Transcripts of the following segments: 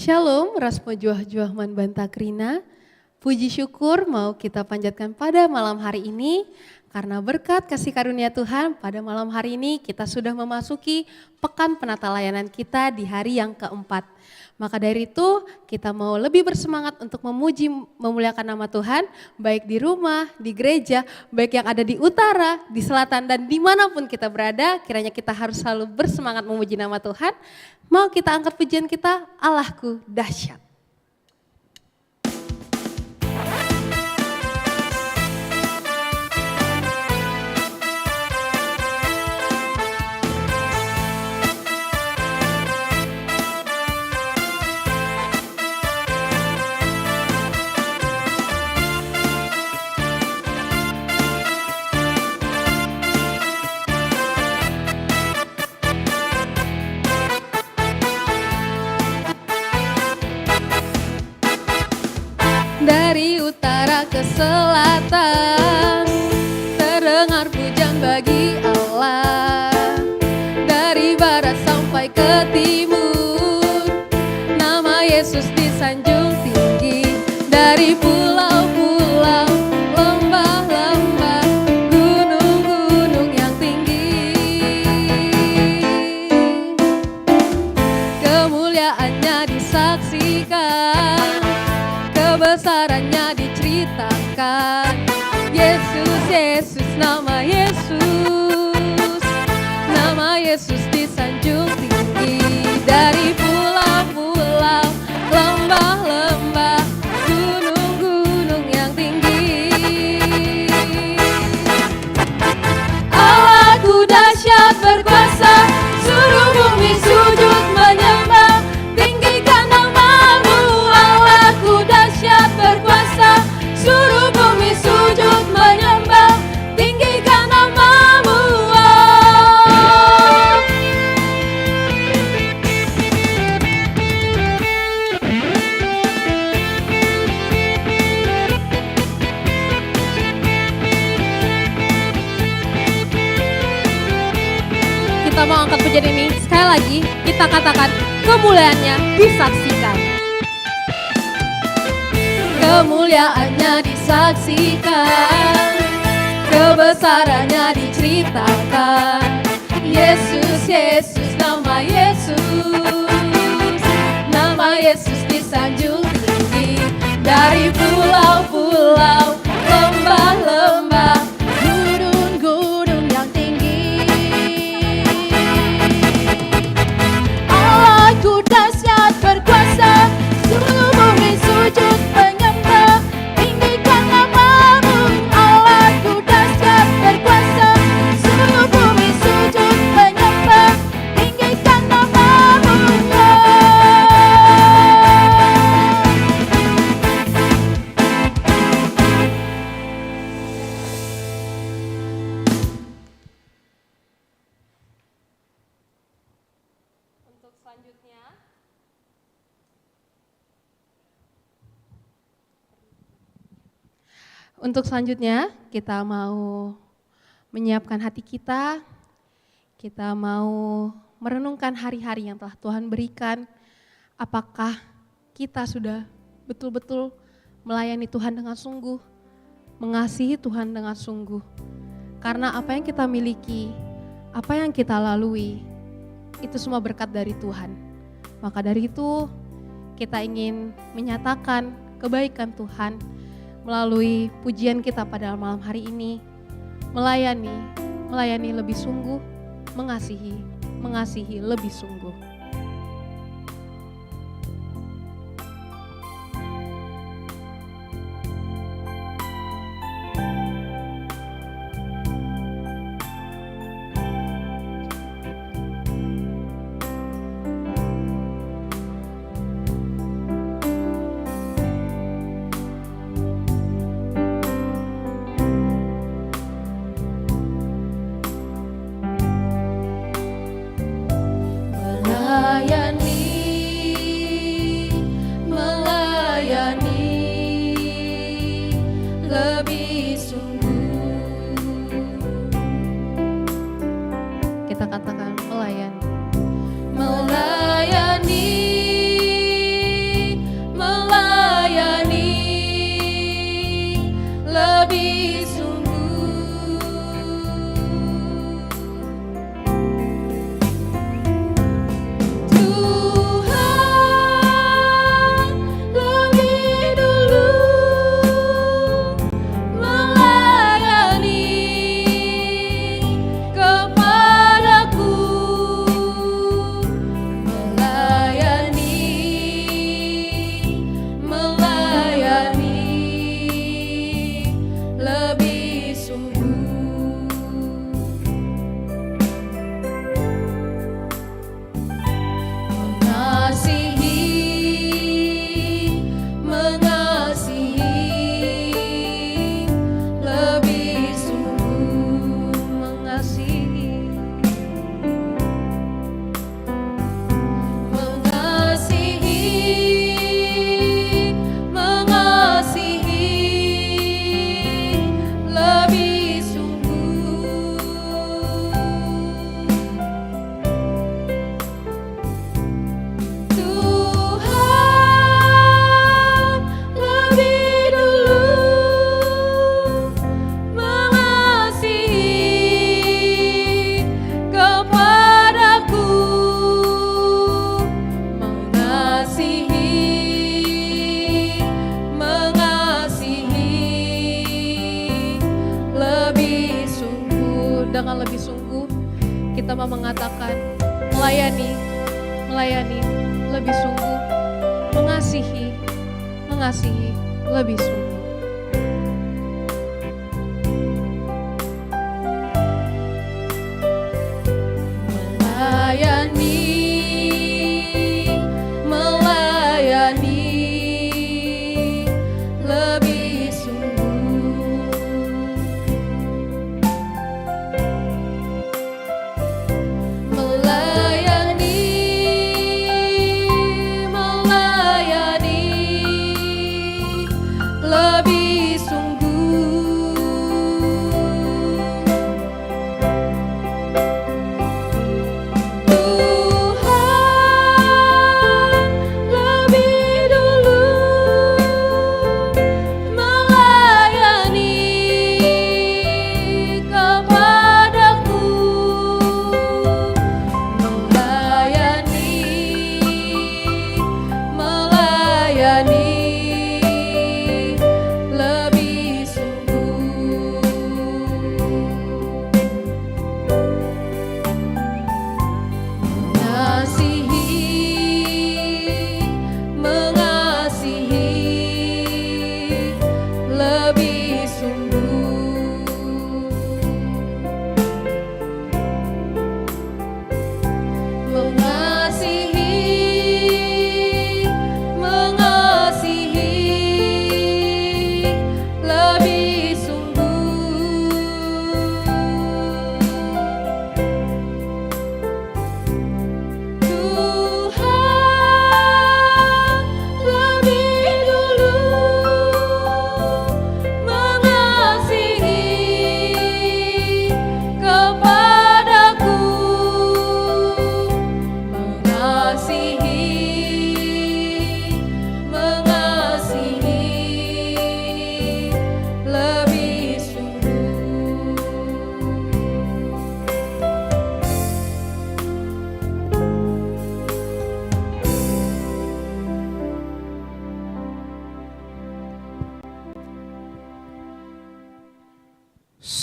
Shalom, Rasmo Juah-Juah Man Bantakrina. Puji syukur mau kita panjatkan pada malam hari ini. Karena berkat kasih karunia Tuhan pada malam hari ini kita sudah memasuki pekan penata layanan kita di hari yang keempat. Maka dari itu kita mau lebih bersemangat untuk memuji, memuliakan nama Tuhan. Baik di rumah, di gereja, baik yang ada di utara, di selatan dan dimanapun kita berada. Kiranya kita harus selalu bersemangat memuji nama Tuhan. Mau kita angkat pujian kita, Allahku dahsyat. Dari utara ke selatan, terdengar pujian bagi Allah. Dari barat sampai ke timur, nama Yesus disanjung tinggi. Dari pulau-pulau, lembah-lembah, gunung-gunung yang tinggi. Kemuliaannya disaksikan, kebesarannya diceritakan. Yesus, Yesus, nama Yesus disanjung tinggi. Dari pulau-pulau, lembah-lembah, gunung-gunung yang tinggi. Allahku dahsyat berkuasa, suruh bumi sujud menyembah. Tinggikan namamu, Allahku dahsyat berkuasa, suruh bumi sujud menyembah. Tinggikan namamu, Kita mau angkat pujian ini sekali lagi, kita katakan kemuliaannya disaksikan. Kemuliaannya disaksikan, kebesarannya diceritakan. Yesus, Yesus, nama Yesus disanjung tinggi. Dari pulau-pulau, lembah-lembah, gunung-gunung yang tinggi. Allahku dahsyat berkuasa, seluruh bumi sujud menyembah. Tinggikan namamu, Allahku dahsyat berkuasa, seluruh bumi sujud menyembah. Tinggikan namamu, Untuk selanjutnya kita mau menyiapkan hati kita mau merenungkan hari-hari yang telah Tuhan berikan. Apakah kita sudah betul-betul melayani Tuhan dengan sungguh, mengasihi Tuhan dengan sungguh. Karena apa yang kita miliki, apa yang kita lalui, itu semua berkat dari Tuhan. Maka dari itu kita ingin menyatakan kebaikan Tuhan melalui pujian kita pada malam hari ini, melayani lebih sungguh, mengasihi lebih sungguh. sama-sama mengatakan melayani, melayani lebih sungguh, mengasihi, mengasihi lebih sungguh.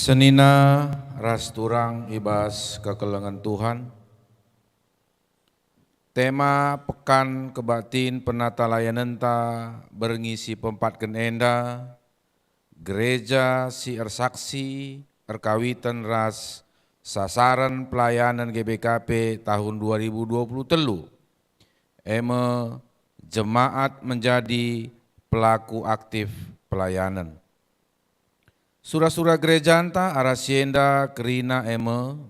Senina ras turang ibas kekelengan Tuhan. Tema pekan kebatin penata layanan ta berngisi pempatken enda gereja si ersaksi erkawitan ras sasaran pelayanan GBKP tahun 2023. Jemaat menjadi pelaku aktif pelayanan. Surah-surah gereja anta arasienda kerina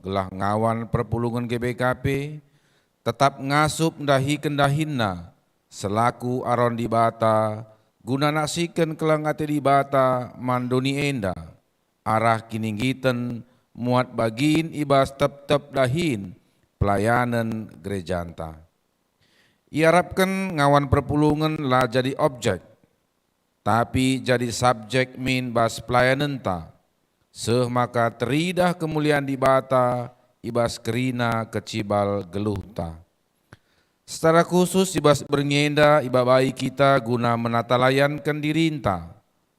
gelah ngawan perpulungan GBKP tetap ngasup dahi kendahina selaku aron di bata guna naksikan kelangate di bata mandoni enda arah kininggitan muat bagin ibas tep-tep dahin pelayanan gereja anta. Iarapkan ngawan perpulungan lah jadi objek tapi jadi subjek min bas pelayanan ta, maka teridah kemuliaan di bata ibas kerina kecibal geluh ta. Secara khusus ibas berngenda iba bayi kita guna menata layankan dirinta,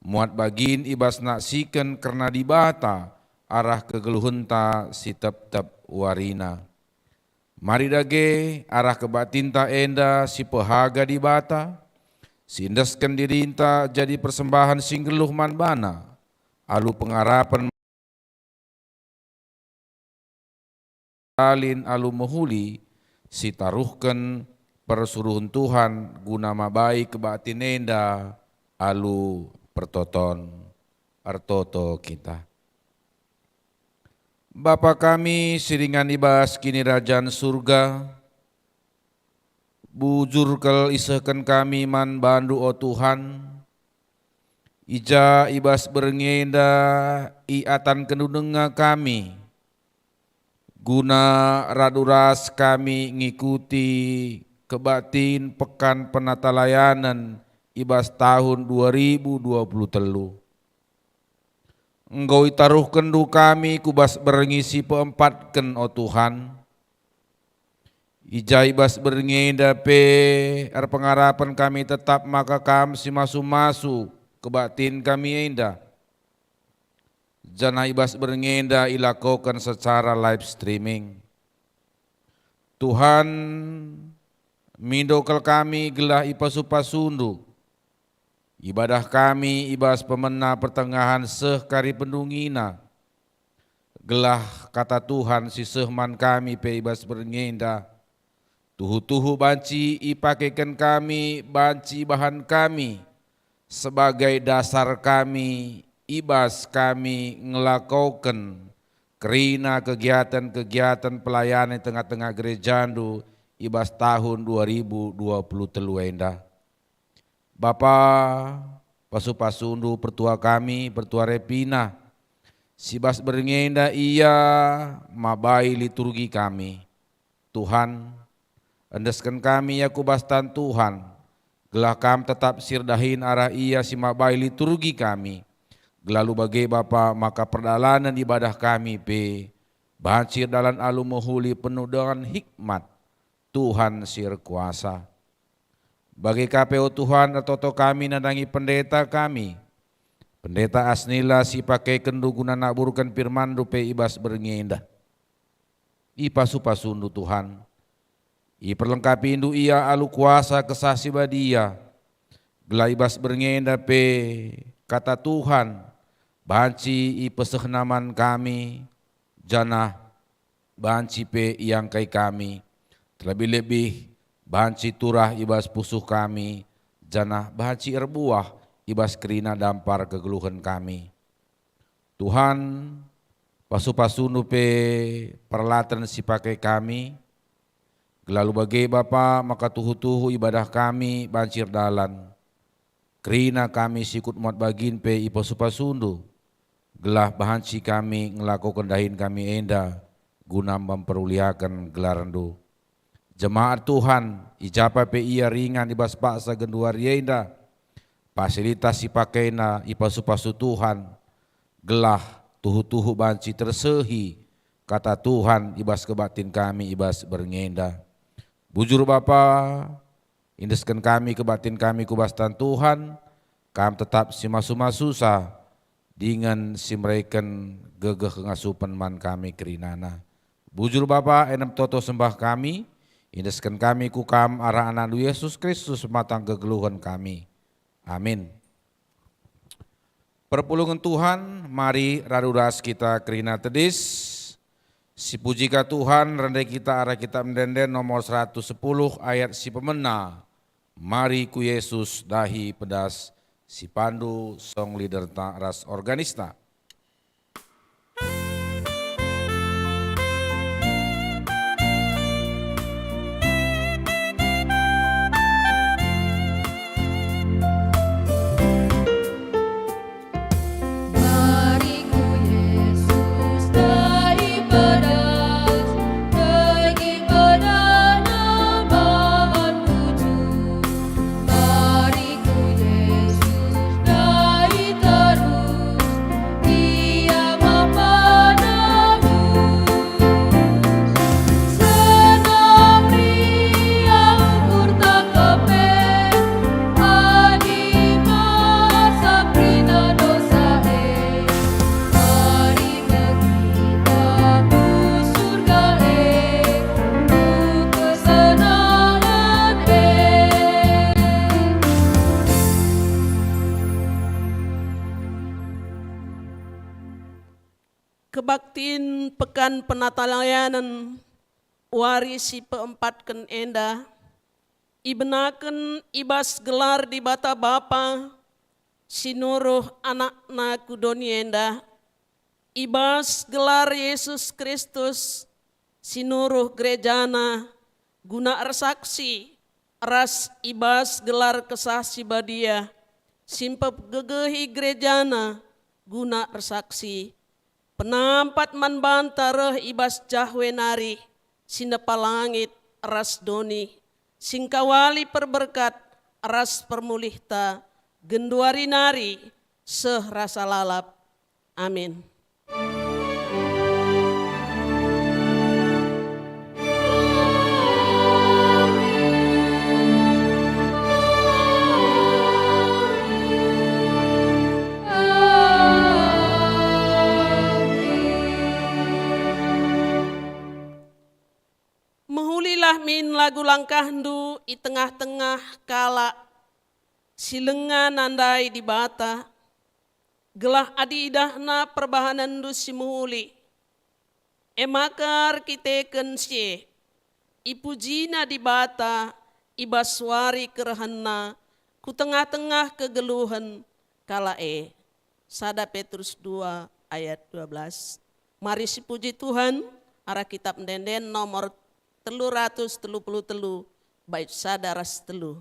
muat bagin ibas naksikan karena di bata arah kegeluhun ta si tep-tep warina. Mari dage arah kebatinta enda si pehaga di bata, sindaskan dirinta jadi persembahan singgeluh manbana, alu pengarapan alin alu mehuli, si taruhkan persuruhan Tuhan guna mabai kebatin enda, alu pertoton artoto kita. Bapa kami siringan ibas kini rajaan surga, bujur kel isahkan kami man bandu o Tuhan, ija ibas berngenda iatan kenunenga kami, guna raduras kami ngikuti kebatin pekan penata layanan ibas tahun 2023. Engkau itaruh kendu kami kubas berngisi peempatken o Tuhan, ijai bas berngenda pe pengarapan kami tetap maka kami si masu-masu kebatin kami enda. Jana ibas berngenda ilakokan secara live streaming. Tuhan mindokal kami gelah ipasupasundu. Ibadah kami ibas pemena pertengahan kari pendungina. Gelah kata Tuhan si sehman kami pe ibas berngenda. Tuhu-tuhu banci ipakaikan kami, banci bahan kami. Sebagai dasar kami, ibas kami ngelakaukan kerina kegiatan-kegiatan pelayanan tengah-tengah gerejandu ibas tahun 2020 enda. Bapa pasu-pasundu pertua kami, pertua Repina, sibas berngenda ia mabai liturgi kami. Tuhan, endeskan kami ya kubastan Tuhan, gelah kami tetap sirdahin arah ia si mabai liturgi kami. Gelalu bagai Bapa maka perdalanan ibadah kami pe bancir dalam alu mohuli penuh dengan hikmat Tuhan sir kuasa. Bagi KPU Tuhan atau kami nadangi pendeta kami. Pendeta asnila si pakai kendu guna naburkan firman dupe ibas berngenda. Ipasu-pasundu Tuhan. I perlengkapi indu ia alu kuasa kesasi badia. Gelah ibas berngenda pe kata Tuhan. Banci i pesehnaman kami, janah banci pe yang kai kami, terlebih-lebih banci turah ibas pusuh kami, janah banci erbuah ibas kerina dampar kegeluhan kami. Tuhan, pasu-pasunu pe peralatan si pakai kami, gelalu bagai Bapa maka tuhu-tuhu ibadah kami bancir dalan, kerina kami sikut muat bagin pe ipasu-pasundu. Gelah bahanci kami ngelakukan dahin kami enda guna memperuliakan gelarandu. Jemaat Tuhan ijapa pe ia ringan ibas paksa genduar enda. Fasilitas ipakaina ipasu-pasu Tuhan. Gelah tuhu-tuhu banci tersehi kata Tuhan ibas kebatin kami ibas berngenda. Bujur Bapa, indeskan kami kebatin kami kubastan Tuhan. Kami tetap si masu-masusa dengan simraikan gegeh ngasupan man kami kerinana. Bujur Bapa enam toto sembah kami, indeskan kami kukam arah anak Yesus Kristus matang kegeluhan kami. Amin. Perpulungan Tuhan, mari raduras kita kerina tedis. Si pujika Tuhan rendai kita arah kita mendenden nomor 110 ayat si pemena. Mari ku Yesus dahi pedas. Si Pandu song leader ras organista. Kebaktiin pekan penatalayanan warisi peempatkan enda, ibenaken ibas gelar di bata Bapa, sinuruh anak-anak kudoni enda, ibas gelar Yesus Kristus, sinuruh gerejana, guna ersaksi, ras ibas gelar kesasi badia, simpep gegehi gerejana, guna ersaksi, penampat man bantareh ibas jahwe nari, sinepalangit ras doni, singkawali perberkat ras permulihta, genduari nari seh rasa lalap. Amin. lagu langkahdu i tengah-tengah kala silengan andai di bata, gelah adi idahna perbahanandu simuli, emakar kiteken sie, ipujina di bata, ibaswari kerahana, ku tengah-tengah kegeluhan kala Sada Petrus 2 ayat 12. Mari si puji Tuhan, arah kitab Denden nomor 333 bait sadaras telu.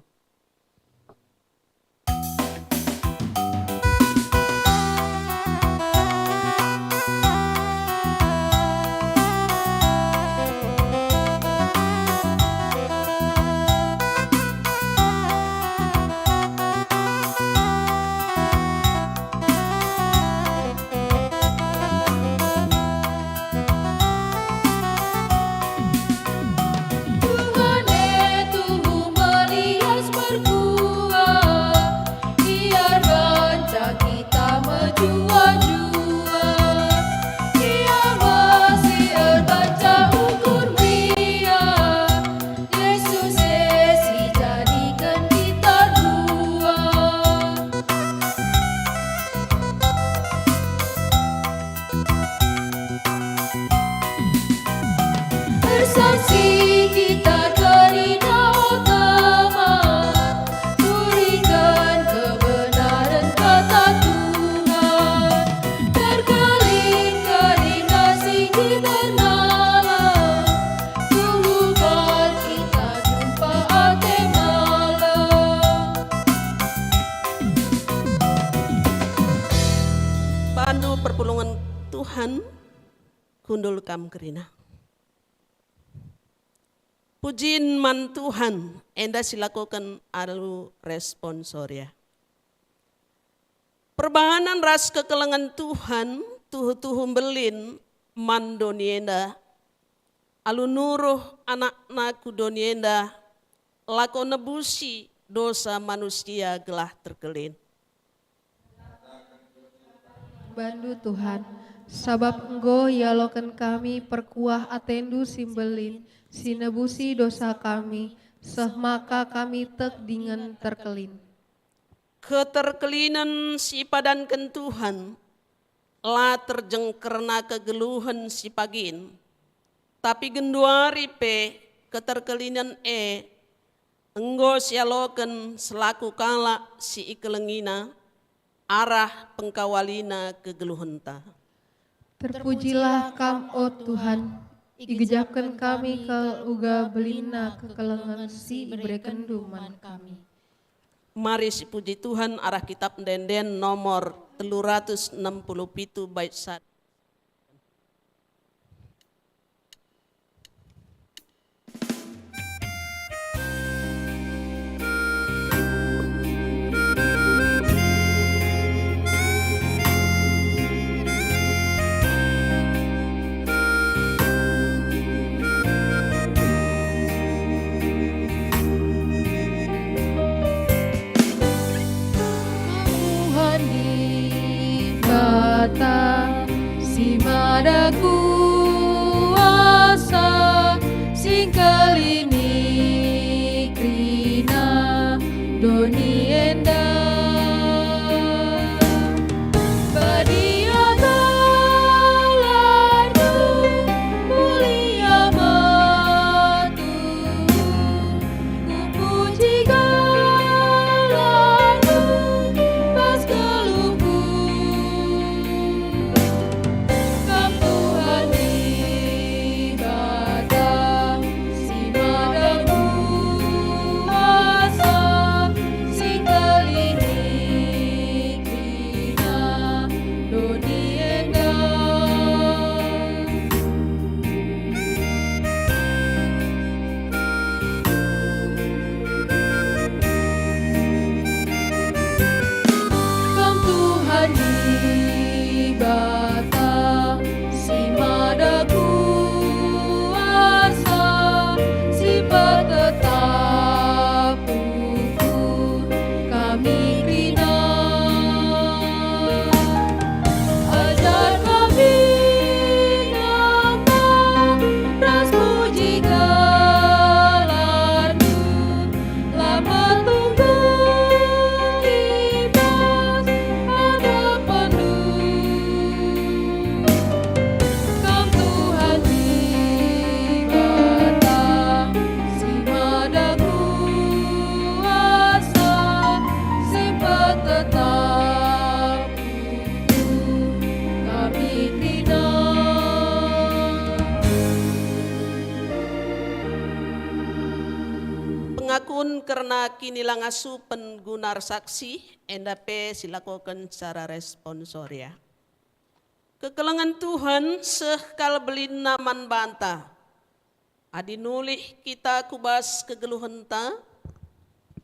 Perpulungan Tuhan kundul kam kerina. Pujiin man Tuhan, enda silakukan alu responsoria. Perbahanan ras kekelengan Tuhan, tuhu-tuhu belin man donienda, alu nuruh anak-anak donienda, lako nebusi dosa manusia gelah terkelin. Bandu Tuhan, sabab Engkau yalokan kami perkuah atendu simbelin, sinebusi dosa kami, maka kami tek dengan terkelin. Keterkelinan si padankan Tuhan, la terjengkerna kegeluhan si pagin, tapi genduari pe keterkelinan enggo sialokan selaku kala si ikelengina, arah pengkawalina kegeluhenta. Terpujilah kam o Tuhan, igejapkan kami ke uga belina kekelengan si ibrekan duman kami. Mari si puji Tuhan arah kitab Denden nomor 367 bait 1. Si mada kuasa singkelini krina doni enda badia galadu mulia matu kupuji galadu pas keluku Singkali karena kini langasu penggunar saksi, endape silakukan secara responsoria. Kekelengan Tuhan sekal belin naman banta. Adi nulih kita kubas kegeluhenta,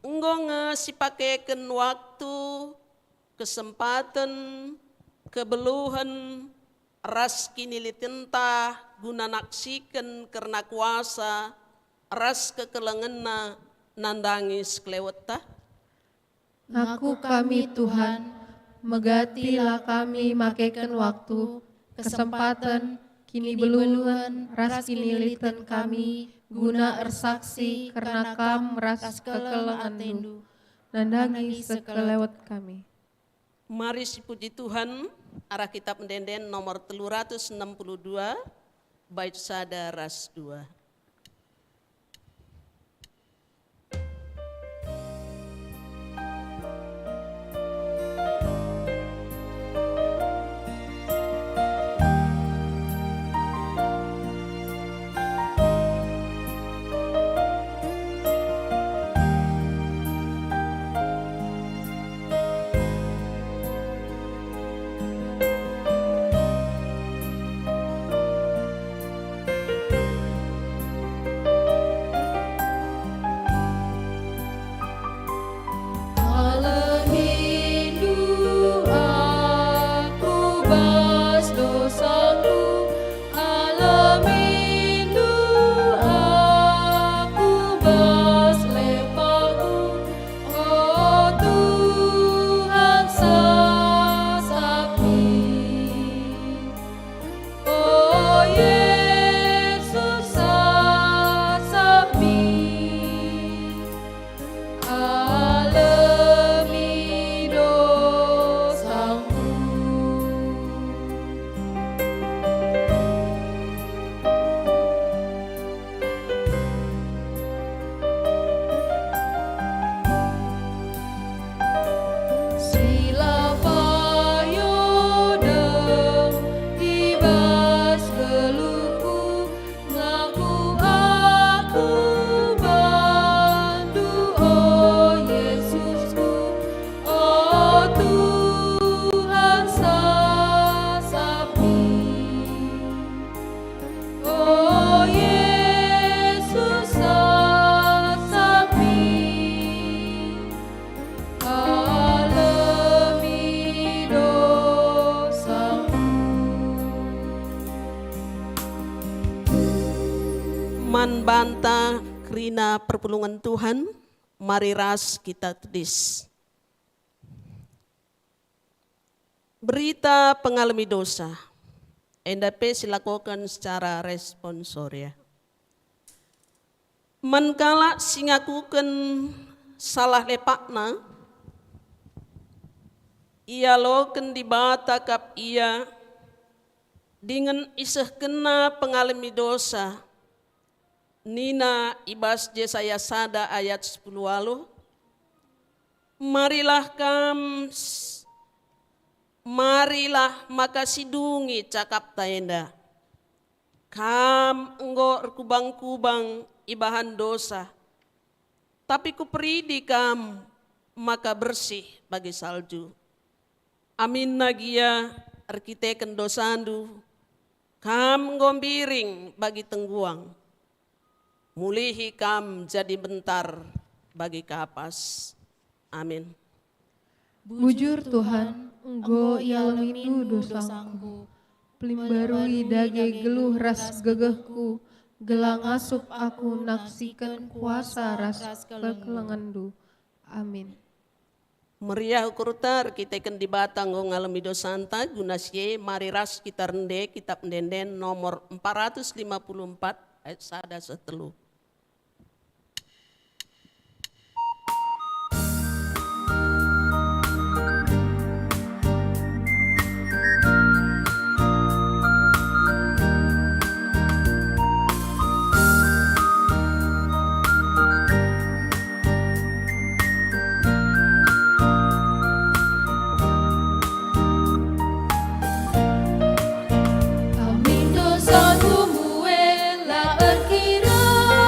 enggo ngesipakeken waktu, kesempatan, kebeluhan, ras kini litenta guna naksikan karena kuasa, ras kekelengenna nandangis kleweta. Ngaku kami Tuhan, megatilah kami makeken waktu, kesempatan, kini beluan, ras kini liten kami, guna ersaksi, karena kam ras kekelengan tendu, nandangi sekelewat kami. Mari puji Tuhan, arah kitab Pendenden nomor 362, bait sada ras 2. Man banta krina perpulungan Tuhan, mari ras kita tulis. Berita pengalami dosa, endape silakukan secara responsoria. Mankala singakukan salah lepakna, ia loken dibata kap ia, dengan iseh kena pengalami dosa, Nina ibas Yesaya sada ayat 10 walu. Marilah maka sidungi cakap taenda. Kam enggo kubang-kubang ibahan dosa. Tapi kuperidi kam maka bersih bagi salju. Amin nagia arkiteken dosandu. Kam ngombiring bagi tengguang. Mulihi kam jadi bentar bagi kapas. Amin. Bujur Tuhan, enggo yalamindu dosaku, pelimbarui dage geluh ras gegehku, gelang asup aku naksikan kuasa ras kekelengandu. Amin. Meriah ukurtar kita ikan di batang ngalami dosanta gunasye mari ras kita rende kitab Pendenden nomor 454 ayat sada setelu. Amin dosa tumuela erkira.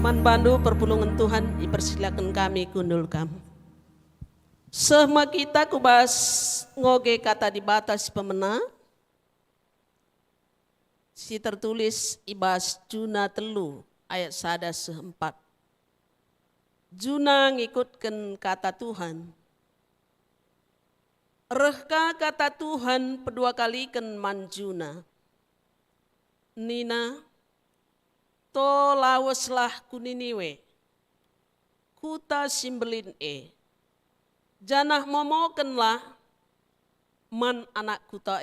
Man bandu perpulungan Tuhan, dipersilakan kami kundul kamu. Sehma kita kubas ngoge kata di batas pemena. Si tertulis ibas Juna telu ayat 1-4. Juna ngikutkan kata Tuhan. Rehka kata Tuhan pedua kali ken manjuna. Nina, to laweslah kuniniwe, kuta simbelin janah momokenlah man anak kuta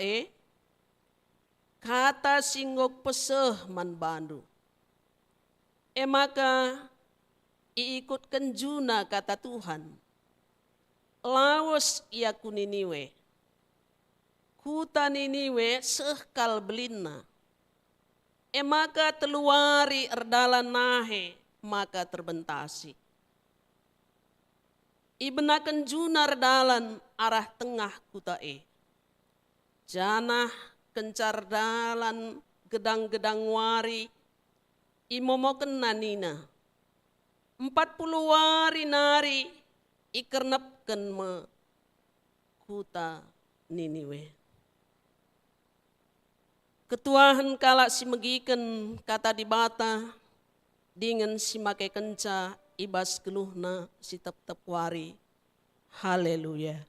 kata singgok peseh man bandu. Maka iikutkan juna kata Tuhan, lawas ia kuniniwe, kuta niniwe sehkal belinna. Maka teluari erdalan nahe, maka terbentasi. Ibenakan juna erdalan arah tengah kuta janah kencar dalan gedang-gedang wari, imomoken nanina. 40 wari nari, ikernepken me kuta Niniwe. Ketuahan kalak si megiken kata di bata, dengan si make kenca ibas geluhna si tep-tep wari. Haleluya.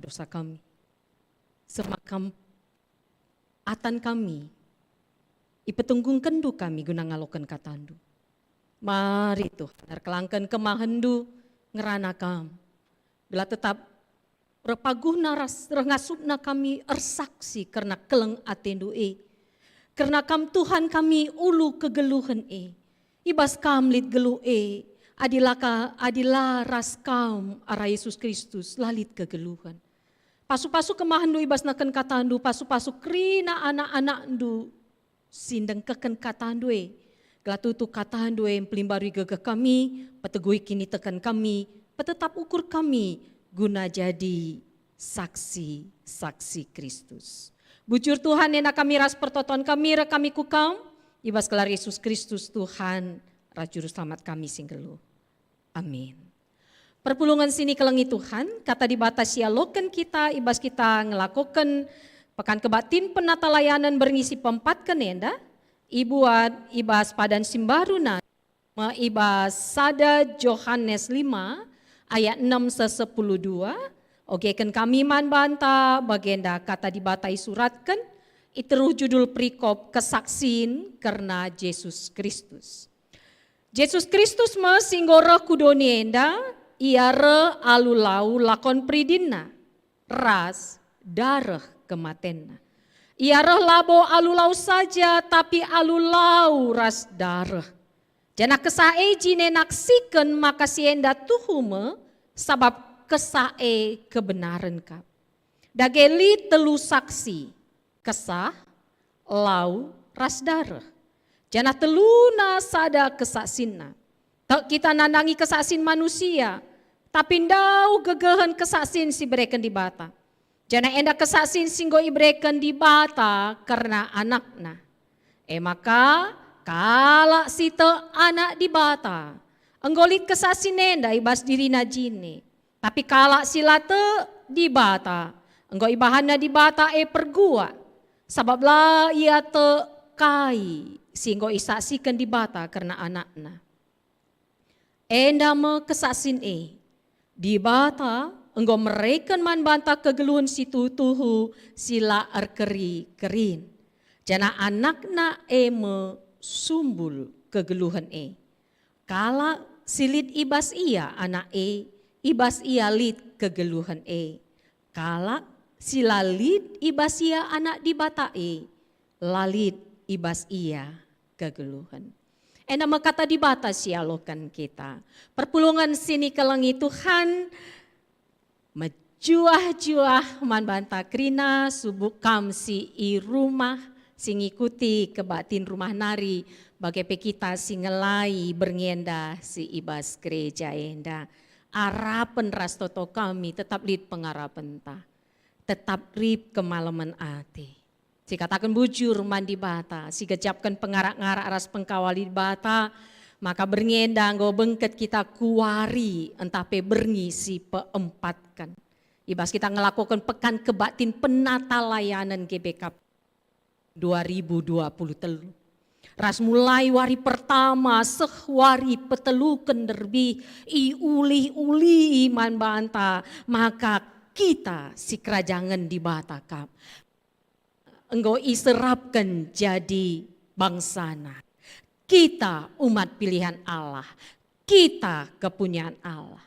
Dosa kami, semakam atan kami, ipetunggung kendu kami guna ngalokan katandu. Mari Tuhan, kelangkan kemahendu ngeranakam, bila tetap repaguh naras rengasupna kami ersaksi karena keleng atendu karena kam Tuhan kami ulu kegeluhan ibas kamlit geluh adilah ras kam ara Yesus Kristus lalit kegeluhan. Pasu-pasu kemahandu ibas naken katandu, pasu-pasu krina anak-anak ndu sindeng keken katandu Glatutu katandu pelimbaru gege kami, petegui kini tekan kami, petetap ukur kami guna jadi saksi Kristus. Bujur Tuhan enak kami ras pertoton kami rekami kukam, ibas kelar Yesus Kristus Tuhan rajuru selamat kami singgelu. Amin. Perpulungan sini kelengi Tuhan, kata dibatasi aloken kita, ibas kita ngelakukan pekan kebatin penata layanan berngisi pempat kenenda, ibuat ibas padan simbaruna, ibas sada Yohanes 5 ayat 6-10-2, oke kan kami man banta bagenda kata dibatai suratkan, iteruh judul perikop kesaksin karena Yesus Kristus. Yesus Kristus singgora kudonienda, iare alulau lakon pridinna, ras darah kematenna. Iare labo alulau saja tapi alulau ras darah. Jana kesae jine naksikan maka sienda tuhume sabab kesae kebenaran kap. Dageli telu saksi, kesah, lau, ras darah. Jana teluna sada kesaksina. Tak kita nandangi kesaksin manusia, tapi ndau gegehan kesaksin si bereken di bata. Jana enda kesaksin singgo ibreken di bata karena anakna. Maka kala si te anak di bata, enggolit kesaksin enda ibas dirina jine. Tapi kala sila te di bata, enggo ibahana di bata pergua. Sabablah ia te kai singgo isaksikan di bata karena anakna. Enda me kesaksin di bata enggo mereka man banta kegeluhan situ tuhu sila erkeri kerin. Jana anakna me sumbul kegeluhan Kala silit ibas ia anak ibas ia lit kegeluhan Kala silalit ibas ia anak di bata lalit ibas ia kegeluhan. Nama kata di bata sialokan kita. Perpulungan sini kelangi Tuhan mejuah-juah man banta krina subuk kam si i rumah sing ikuti kebatin rumah nari bagai kita singelai berngenda si ibas gereja enda. Arapan rastoto kami tetap lid pengarapan ta. Tetap rip kemalaman ati. Si katakan bujur mandi bata, si kejapkan pengarak-ngarak aras pengkawali bata, maka berngenda nggo bengket kita kuari entah pe berngi si peempatkan. Ibas kita ngelakukan pekan kebatin penata layanan GBK 2023. Ras mulai wari pertama sehwari petelu kenderbi i uli iman banta, maka kita si kerajangan di bata kap. Engkau iserapkan jadi bangsana. Kita umat pilihan Allah. Kita kepunyaan Allah.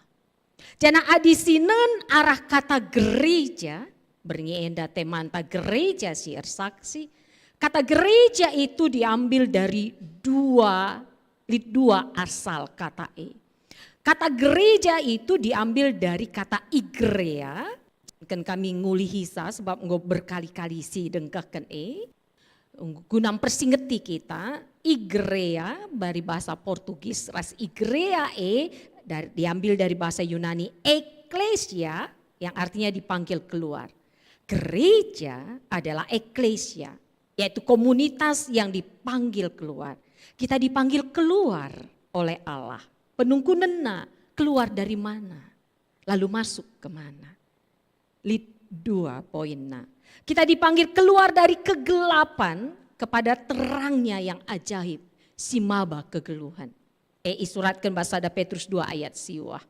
Jana adisinen arah kata gereja. Berngenda temanta gereja si ersaksi. Kata gereja itu diambil dari dua asal kata Kata gereja itu diambil dari kata igrea. Kan kami nguli hisa sebab engkau berkali-kali si dengkahkan gunam persingeti kita igrea dari bahasa Portugis ras igrea diambil dari bahasa Yunani eklesia yang artinya dipanggil keluar. Gereja adalah eklesia yaitu komunitas yang dipanggil keluar. Kita dipanggil keluar oleh Allah. Penungkunena keluar dari mana? Lalu masuk kemana? Lid 2 poinnya. Kita dipanggil keluar dari kegelapan kepada terangnya yang ajaib. Simaba kegeluhan. Isuratkan bahasa Petrus 2 ayat siwah.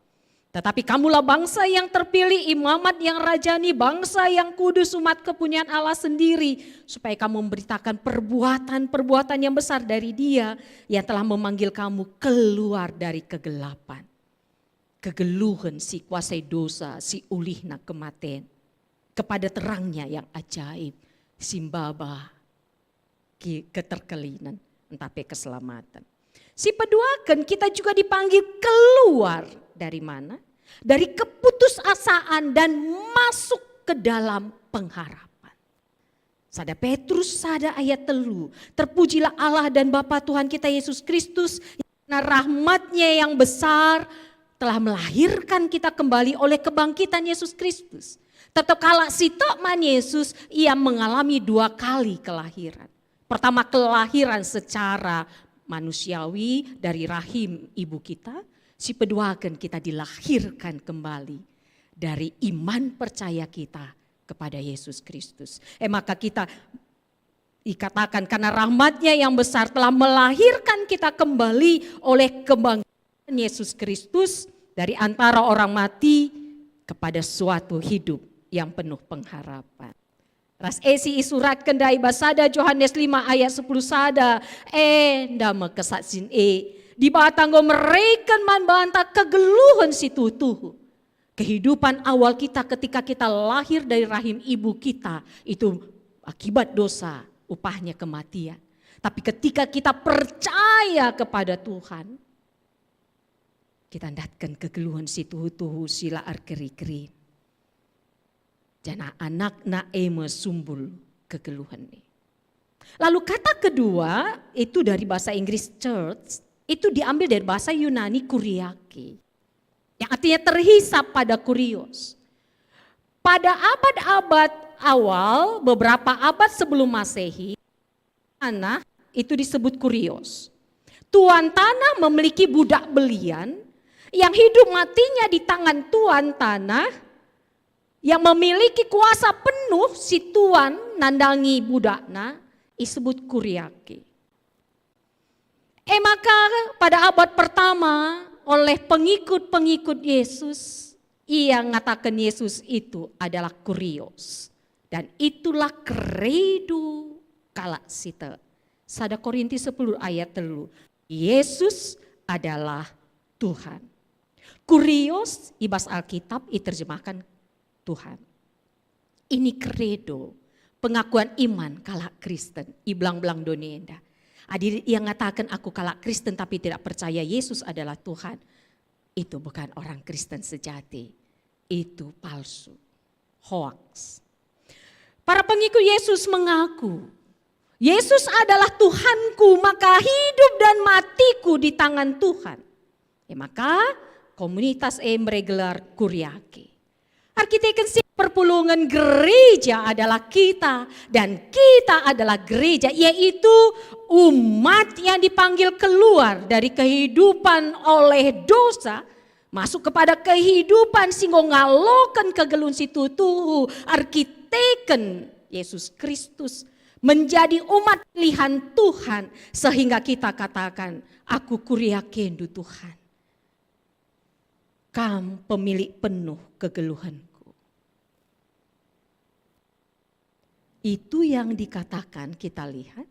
Tetapi kamulah bangsa yang terpilih, imamat yang rajani, bangsa yang kudus, umat kepunyaan Allah sendiri. Supaya kamu memberitakan perbuatan-perbuatan yang besar dari Dia yang telah memanggil kamu keluar dari kegelapan. Kegeluhan si kuasai dosa, si ulihna kematian. Kepada terangnya yang ajaib, simbaba keterkelinan, entah keselamatan. Si peduakan kita juga dipanggil keluar dari mana? Dari keputusasaan dan masuk ke dalam pengharapan. Sada Petrus, sada ayat telu. Terpujilah Allah dan Bapa Tuhan kita Yesus Kristus, karena rahmatnya yang besar telah melahirkan kita kembali oleh kebangkitan Yesus Kristus. Tetap kala sitok man Yesus, ia mengalami 2 kali kelahiran. Pertama kelahiran secara manusiawi dari rahim ibu kita. Si peduakan kita dilahirkan kembali dari iman percaya kita kepada Yesus Kristus. Maka kita dikatakan karena rahmatnya yang besar telah melahirkan kita kembali oleh kebangkitan Yesus Kristus dari antara orang mati kepada suatu hidup yang penuh pengharapan. Ras esi isuratkan dari basada Yohanes 5 ayat 10 sada ndama kesatsin di batanggo mereka man banta kegeluhan si tutuh. Kehidupan awal kita ketika kita lahir dari rahim ibu kita itu akibat dosa, upahnya kematian. Tapi ketika kita percaya kepada Tuhan, kita ndatkan kegeluhan si tuhu sila arkeri-keri. Jana anak na sumbul kegeluhan ini. Lalu kata kedua itu dari bahasa Inggris church, itu diambil dari bahasa Yunani kuriake. Yang artinya terhisap pada kurios. Pada abad-abad awal, beberapa abad sebelum Masehi, tanah itu disebut kurios. Tuan tanah memiliki budak belian yang hidup matinya di tangan tuan tanah yang memiliki kuasa penuh si tuan nandangi budakna disebut kuriake. Maka pada abad pertama oleh pengikut-pengikut Yesus, ia mengatakan Yesus itu adalah kurios. Dan itulah kredo kala sita. Sada Korintus 10 ayat 3. Yesus adalah Tuhan. Kurios ibas Alkitab diterjemahkan Tuhan. Ini kredo, pengakuan iman kalak Kristen, iblang-belang donienda. Adir yang mengatakan aku kalak Kristen tapi tidak percaya Yesus adalah Tuhan, itu bukan orang Kristen sejati, itu palsu, hoax. Para pengikut Yesus mengaku, Yesus adalah Tuhanku, maka hidup dan matiku di tangan Tuhan. Maka komunitas meregelar kuriake. Arkitektur perpulungan gereja adalah kita dan kita adalah gereja, yaitu umat yang dipanggil keluar dari kehidupan oleh dosa masuk kepada kehidupan sehingga ngalokan kegelun situ tuhu arkiteken Yesus Kristus menjadi umat pilihan Tuhan sehingga kita katakan aku kuriakendu Tuhan. Kam pemilik penuh kegeluhanku. Itu yang dikatakan kita lihat.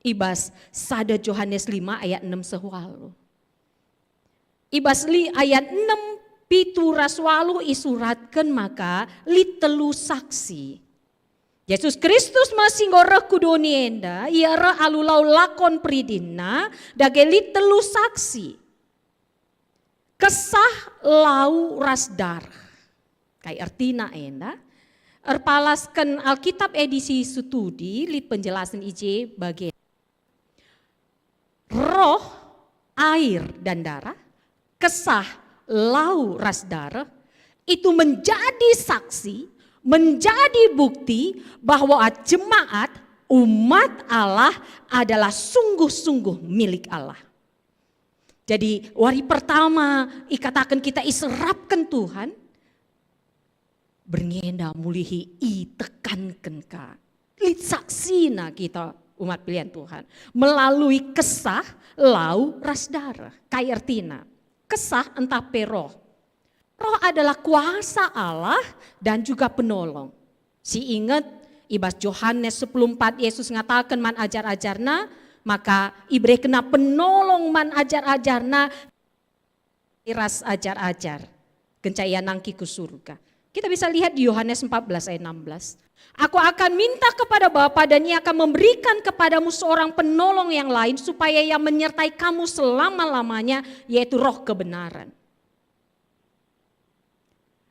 Ibas sada Yohanes 5 ayat 6 sehualu. Ibas ayat 6 pitu raswalu isuratkan maka litelu saksi. Yesus Kristus masih ngoreh kudonienda, iara alulau lakon pridina, dage litelu saksi. Kesah lau rasdar. Kayak artina enda. Erpalaskan Alkitab edisi studi li penjelasan IJ bagian. Roh, air dan darah, kesah lau rasdar itu menjadi saksi, menjadi bukti bahwa jemaat umat Allah adalah sungguh-sungguh milik Allah. Jadi hari pertama ikatakan kita iserapkan Tuhan, berngenda mulihi tekankan ka. Lit saksina kita umat pilihan Tuhan. Melalui kesah lau rasdara. Kayak artina. Kesah entah peroh. Roh adalah kuasa Allah dan juga penolong. Si ingat ibas Yohanes 10:4 Yesus ngatakan man ajar-ajarna. Maka ibre kena penolong man ajar-ajarna iras ajar-ajar. Kencaya nangki ke surga. Kita bisa lihat di Yohanes 14 ayat 16. Aku akan minta kepada Bapa dan Ia akan memberikan kepadamu seorang penolong yang lain supaya Ia menyertai kamu selama-lamanya, yaitu roh kebenaran.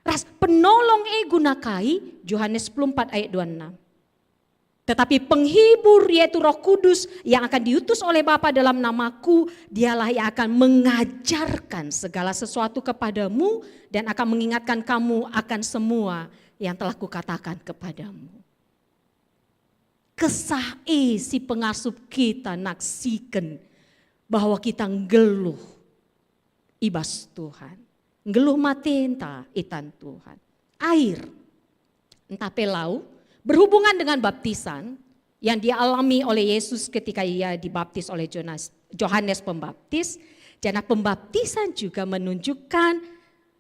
Ras penolong gunakai Yohanes 14 ayat 26. Tetapi penghibur yaitu Roh Kudus yang akan diutus oleh Bapa dalam namaku, dialah yang akan mengajarkan segala sesuatu kepadamu dan akan mengingatkan kamu akan semua yang telah kukatakan kepadamu. Kesah si pengasuh kita naksikan bahwa kita ngeluh ibas Tuhan. Ngeluh matenta itan Tuhan. Air, entah pelau, berhubungan dengan baptisan yang dialami oleh Yesus ketika ia dibaptis oleh Yohanes Pembaptis. Karena pembaptisan juga menunjukkan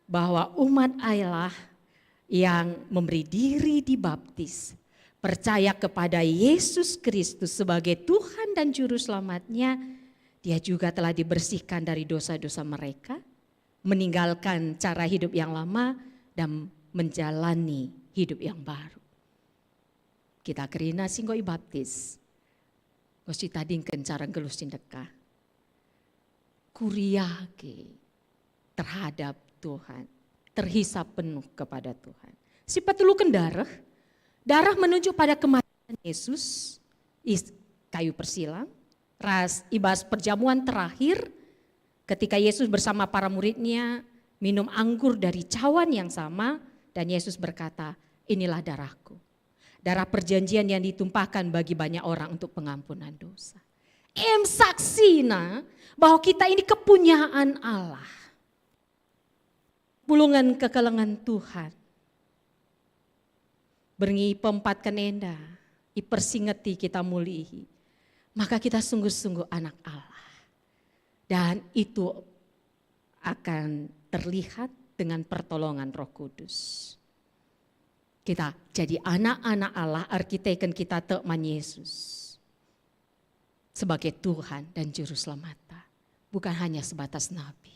bahwa umat Allah yang memberi diri dibaptis, percaya kepada Yesus Kristus sebagai Tuhan dan Juru Selamatnya, dia juga telah dibersihkan dari dosa-dosa mereka, meninggalkan cara hidup yang lama dan menjalani hidup yang baru. Kita kerina singgoi baptis. Gosi tadingkan cara gelusin deka. Kuriake terhadap Tuhan. Terhisap penuh kepada Tuhan. Sifat tulukan darah. Darah menunjuk pada kematian Yesus. Kayu persilang. Ras ibas perjamuan terakhir. Ketika Yesus bersama para muridnya minum anggur dari cawan yang sama. Dan Yesus berkata, inilah darahku. Darah perjanjian yang ditumpahkan bagi banyak orang untuk pengampunan dosa. Saksina bahwa kita ini kepunyaan Allah. Pulungan kekelengan Tuhan. Berngi pempatkan enda, ipersingeti kita mulihi. Maka kita sungguh-sungguh anak Allah. Dan itu akan terlihat dengan pertolongan Roh Kudus. Kita jadi anak-anak Allah, arkiteken kita teman Yesus sebagai Tuhan dan Juru Selamat. bukan hanya sebatas nabi.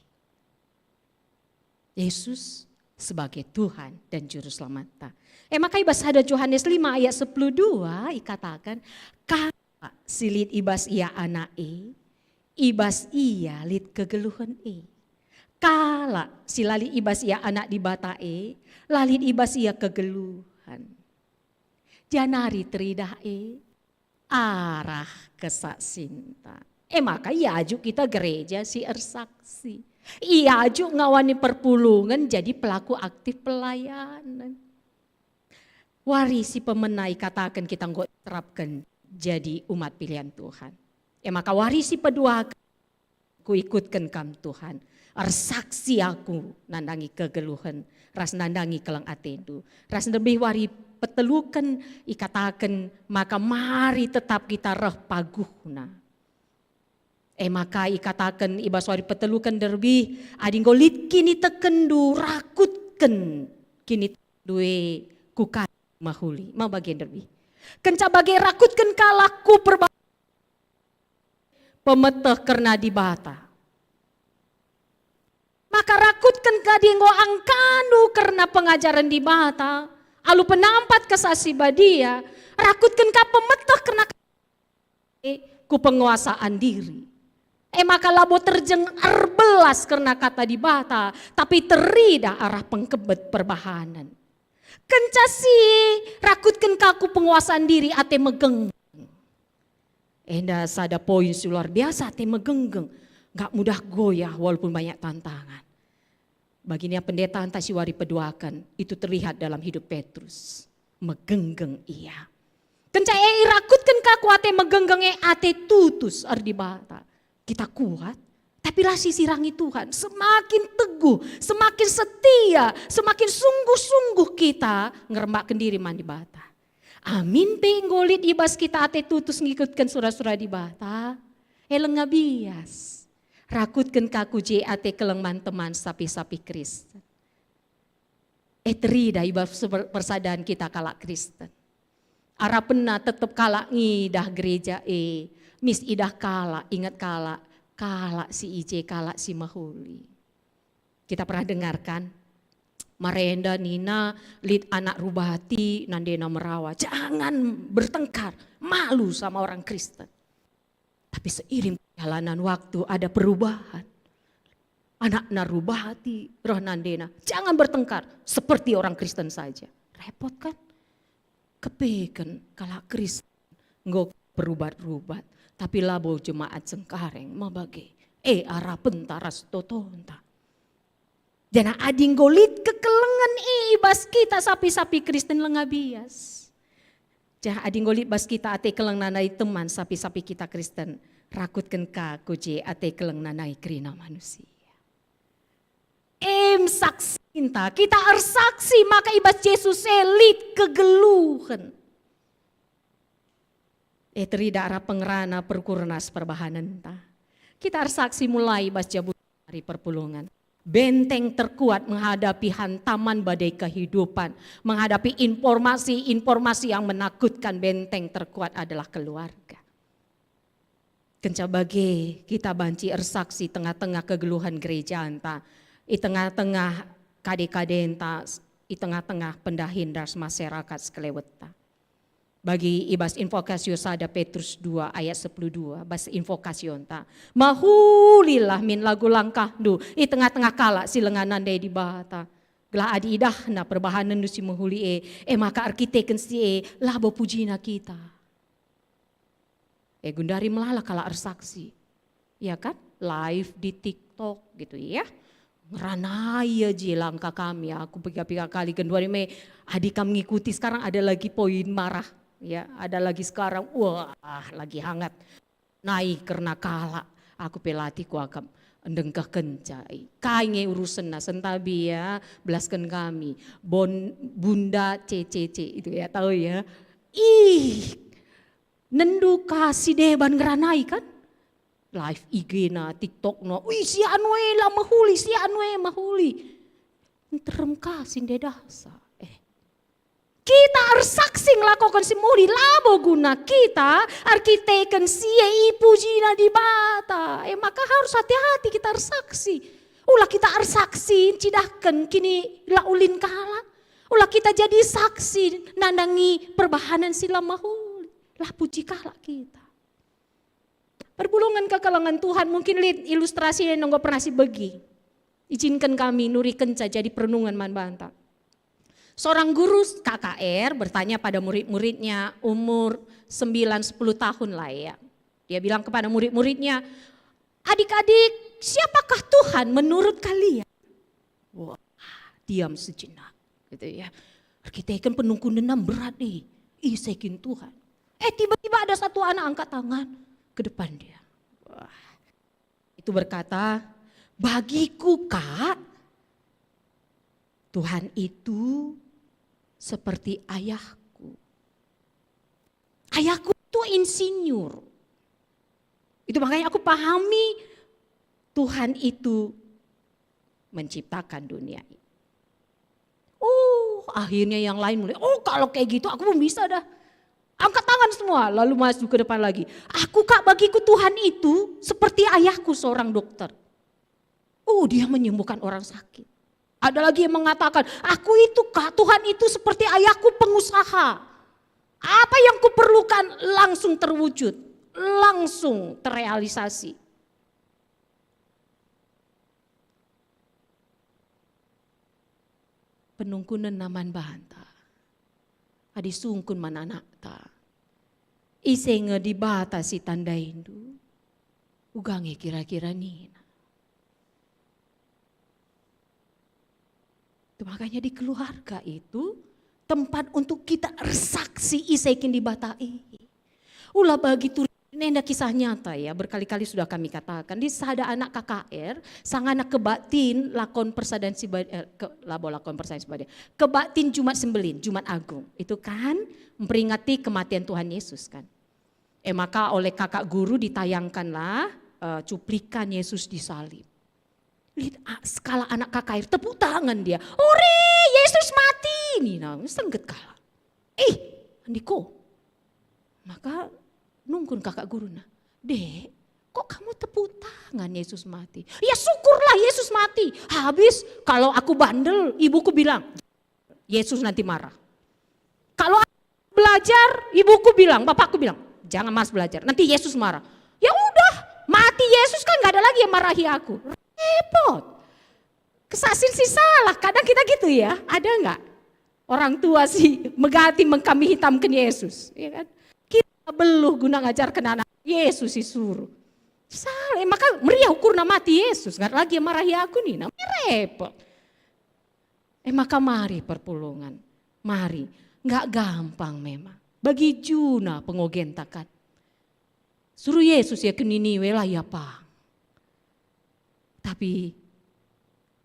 Yesus sebagai Tuhan dan Juru Selamat. Maka ibas ada Yohanes 5 ayat 12 ikatakan, kala silit ibas ia anak ibas ia lit kegeluhan Kala silali ibas ia anak di bata lalit ibas ia kegeluhan. Janari teridah arah kesaksinta. Maka aju kita gereja si ersaksi. Aju ngawani perpulungan jadi pelaku aktif pelayanan. Warisi pemenai katakan kita nggak terapkan jadi umat pilihan Tuhan. Maka warisi pedua ku ikutkan kam Tuhan. Ersaksi aku nandangi kegeluhan. Ras nandangi kelang atendu. Ras lebih wari petelukan ikatakan maka mari tetap kita reh paguhna. Maka ikatakan ibaswari petelukan derbi ading golit kini tekendu rakutken kini duwe kukai mahuli mau bagian derbi kenca bagai rakutken kalaku pemeteh karena di bata maka rakutken kadinggo angkanu karena pengajaran di bata alu penampat kesasi badia rakutken ka pemeteh karena ku penguasaan diri. Maka labo terjeng erbelas karena kata di bata, tapi terida arah pengkebet perbahanan. Kencasi rakutkan kaku penguasaan diri ate megeng. Enda sada poin luar biasa ate megenggeng, gak mudah goyah walaupun banyak tantangan. Baginya pendeta antasi wari peduakan itu terlihat dalam hidup Petrus, megenggeng ia. Kencai rakutkan kaku ate megenggeng ate tutus ardi bata. Kita kuat, tapi lah sisirangi Tuhan semakin teguh, semakin setia, semakin sungguh-sungguh kita ngerembakkan diri mandi bata. Amin penggolit ibas kita ate tutus ngikutkan surah-surah di bata. Eleng ngabias, rakutkan kaku je ate keleng teman sapi-sapi Kristen. Terida ibas persadaran kita kalak Kristen. Arah pena tetap kalak ngidah gereja mis idah kala, ingat kala si Ije, kala si Mahuli. Kita pernah dengarkan, Marenda, Nina, lid anak Rubati, Nandena Merawa. Jangan bertengkar, malu sama orang Kristen. Tapi seiring perjalanan waktu ada perubahan. Anak Narubati, roh Nandena, jangan bertengkar seperti orang Kristen saja. Repot kan? Kepeken kalau Kristen nggak berubat-rubat. Tapi labo jemaat Cengkareng mabage. Arah pentaras totonta. Jana ading golit kekelengan ibas kita sapi-sapi Kristen lengabias. Jah ading golit bas kita ate keleng nanai teman sapi-sapi kita Kristen. Rakutkan ka koje ate keleng nanai kerina manusia. Saksi kita harus saksi maka ibas Yesus elit kegeluhan. Terida arah pengerana perkurnas perbahanan ta. Kita harus saksi mulai bas jabut hari perpulungan. Benteng terkuat menghadapi hantaman badai kehidupan. Menghadapi informasi yang menakutkan, benteng terkuat adalah keluarga. Kenca bagi kita banci ersaksi tengah-tengah kegeluhan gereja anta. I tengah-tengah kade-kade enta, i tengah-tengah pendahin das masyarakat sekeleweta. Bagi ibas invokasio sada Petrus 2 ayat 12 bas invokasio ta mahulilah min lagu langkah du i tengah-tengah kala silenganan de di bata gelah adi idahna perbahanan du si mahuli maka arkiteken si labo pujina kita gundari melala kala ersaksi ya kan live di TikTok gitu ya ngeranai aja langkah kami aku piga-piga kali kedua ini adik kami ngikuti sekarang ada lagi poin marah. Ya, ada lagi sekarang, wah lagi hangat, naik karena kalah, aku pelatih ku akan endengkah kencai, kainge urusan na sentabi ya, belaskan kami, bunda CCC itu ya tahu ya, nendu kasih deban ngeranai kan, live IG na TikTok no, si anwe lah mahuli, si anwe mahuli, terem kasih dedasa. Kita harus saksi ngelakukan semua di labo guna kita. Arkiteken sia ipujina di bata. Maka harus hati-hati kita harus saksi. Ulah kita harus saksi cidahkan kini laulin kala. Ulah kita jadi saksi nandangi perbahanan sila mahuli. Lah puji kala kita. Perpulungan kekalangan Tuhan mungkin lihat ilustrasi yang nggak pernah si bagi. Izinkan kami nurikan saja di perenungan man banta. Seorang guru KKR bertanya pada murid-muridnya umur 9-10 tahun lah ya. Dia bilang kepada murid-muridnya, adik-adik siapakah Tuhan menurut kalian? Wah, diam sejenak gitu ya. Kita kan penunggu dendam berat nih, isekin Tuhan. Tiba-tiba ada satu anak angkat tangan ke depan dia. Wah, itu berkata, bagiku Kak, Tuhan itu seperti ayahku. Ayahku itu insinyur. Itu makanya aku pahami Tuhan itu menciptakan dunia ini. Akhirnya yang lain mulai, kalau kayak gitu aku belum bisa dah. Angkat tangan semua, lalu maju ke depan lagi. Aku Kak, bagiku Tuhan itu seperti ayahku seorang dokter. Dia menyembuhkan orang sakit. Ada lagi yang mengatakan, aku itu Kak, Tuhan itu seperti ayahku pengusaha. Apa yang kuperlukan langsung terwujud, langsung terrealisasi. Penungkunan naman banta. Adi sungkun mananakta. Isenge dibatasi tanda Hindu. Ugange kira-kira nina. Itu makanya di keluarga itu tempat untuk kita saksi isekin dibatai. Ulah bagi nenda kisah nyata ya, berkali-kali sudah kami katakan. Di sada anak KKR, sang anak kebatin lakon persadaan kebatin Jumat Sembelin, Jumat Agung. Itu kan memperingati kematian Tuhan Yesus kan. Maka oleh kakak guru ditayangkanlah cuplikan Yesus disalib. Lihat skala anak KKR, tepuk tangan dia. Ore, Yesus mati. Nina, sengget kalah. Andiko. Maka nunggun kakak guru nah. Dek, kok kamu tepuk tangan Yesus mati? Ya syukurlah Yesus mati. Habis kalau aku bandel, ibuku bilang, Yesus nanti marah. Kalau aku belajar, ibuku bilang, bapakku bilang, jangan mas belajar, nanti Yesus marah. Ya udah, mati Yesus kan gak ada lagi yang marahi aku. Repot. Kesasin sih salah, kadang kita gitu ya, ada nggak? Orang tua sih megati mengkambing hitamkan Yesus, ya kan? Kita beluh guna ngajarkan anak, Yesus sih suruh. Salah, maka meriah ukurna mati Yesus, nggak lagi yang marahi aku nih, namanya repot. Maka mari perpulungan, mari, nggak gampang memang. Bagi Juna pengogentakan, suruh Yesus ya ke Niniwe lah ya Pak. Tapi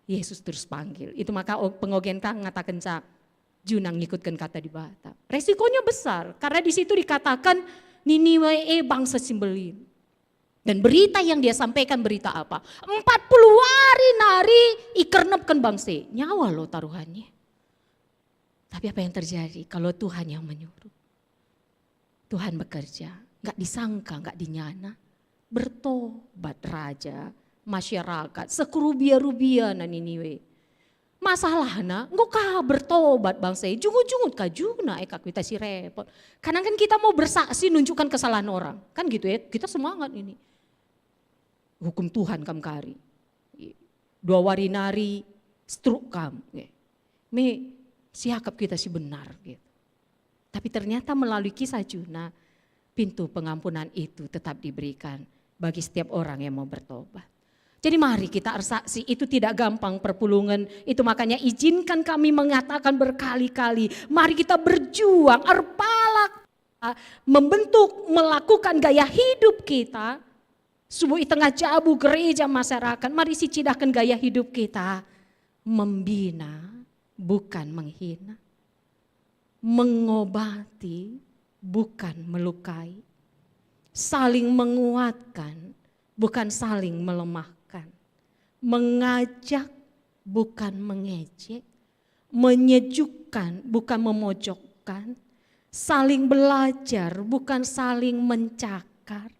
Yesus terus panggil. Itu maka pengogenkan ngatakan cak, Junang ngikutkan kata di bata. Resikonya besar karena di situ dikatakan Niniwe bangsa Sembelin. Dan berita yang dia sampaikan berita apa? 40 hari nari ikernepkan bangsa. Nyawa loh taruhannya. Tapi apa yang terjadi kalau Tuhan yang menyuruh? Tuhan bekerja, gak disangka, gak dinyana. Bertobat raja, masyarakat, sekerubia-rubia na Niniwe. Masalahnya, enggak kah bertobat bangsa, jungut-jungut kajuna kita si repot. Karena kan kita mau bersaksi nunjukkan kesalahan orang, kan gitu ya, kita semangat ini. Hukum Tuhan kam kari, 2 warinari struk kam, me siakap kita si benar gitu. Tapi ternyata melalui kisah Juna, pintu pengampunan itu tetap diberikan bagi setiap orang yang mau bertobat. Jadi mari kita bersaksi, itu tidak gampang perpulungan. Itu makanya izinkan kami mengatakan berkali-kali, mari kita berjuang, arpalak, membentuk, melakukan gaya hidup kita. Subuh di tengah jabu gereja masyarakat, mari cidahkan gaya hidup kita. Membina, bukan menghina. Mengobati, bukan melukai. Saling menguatkan, bukan saling melemahkan. Mengajak bukan mengejek, menyejukkan bukan memojok, bukan. Saling belajar, bukan saling mencakar.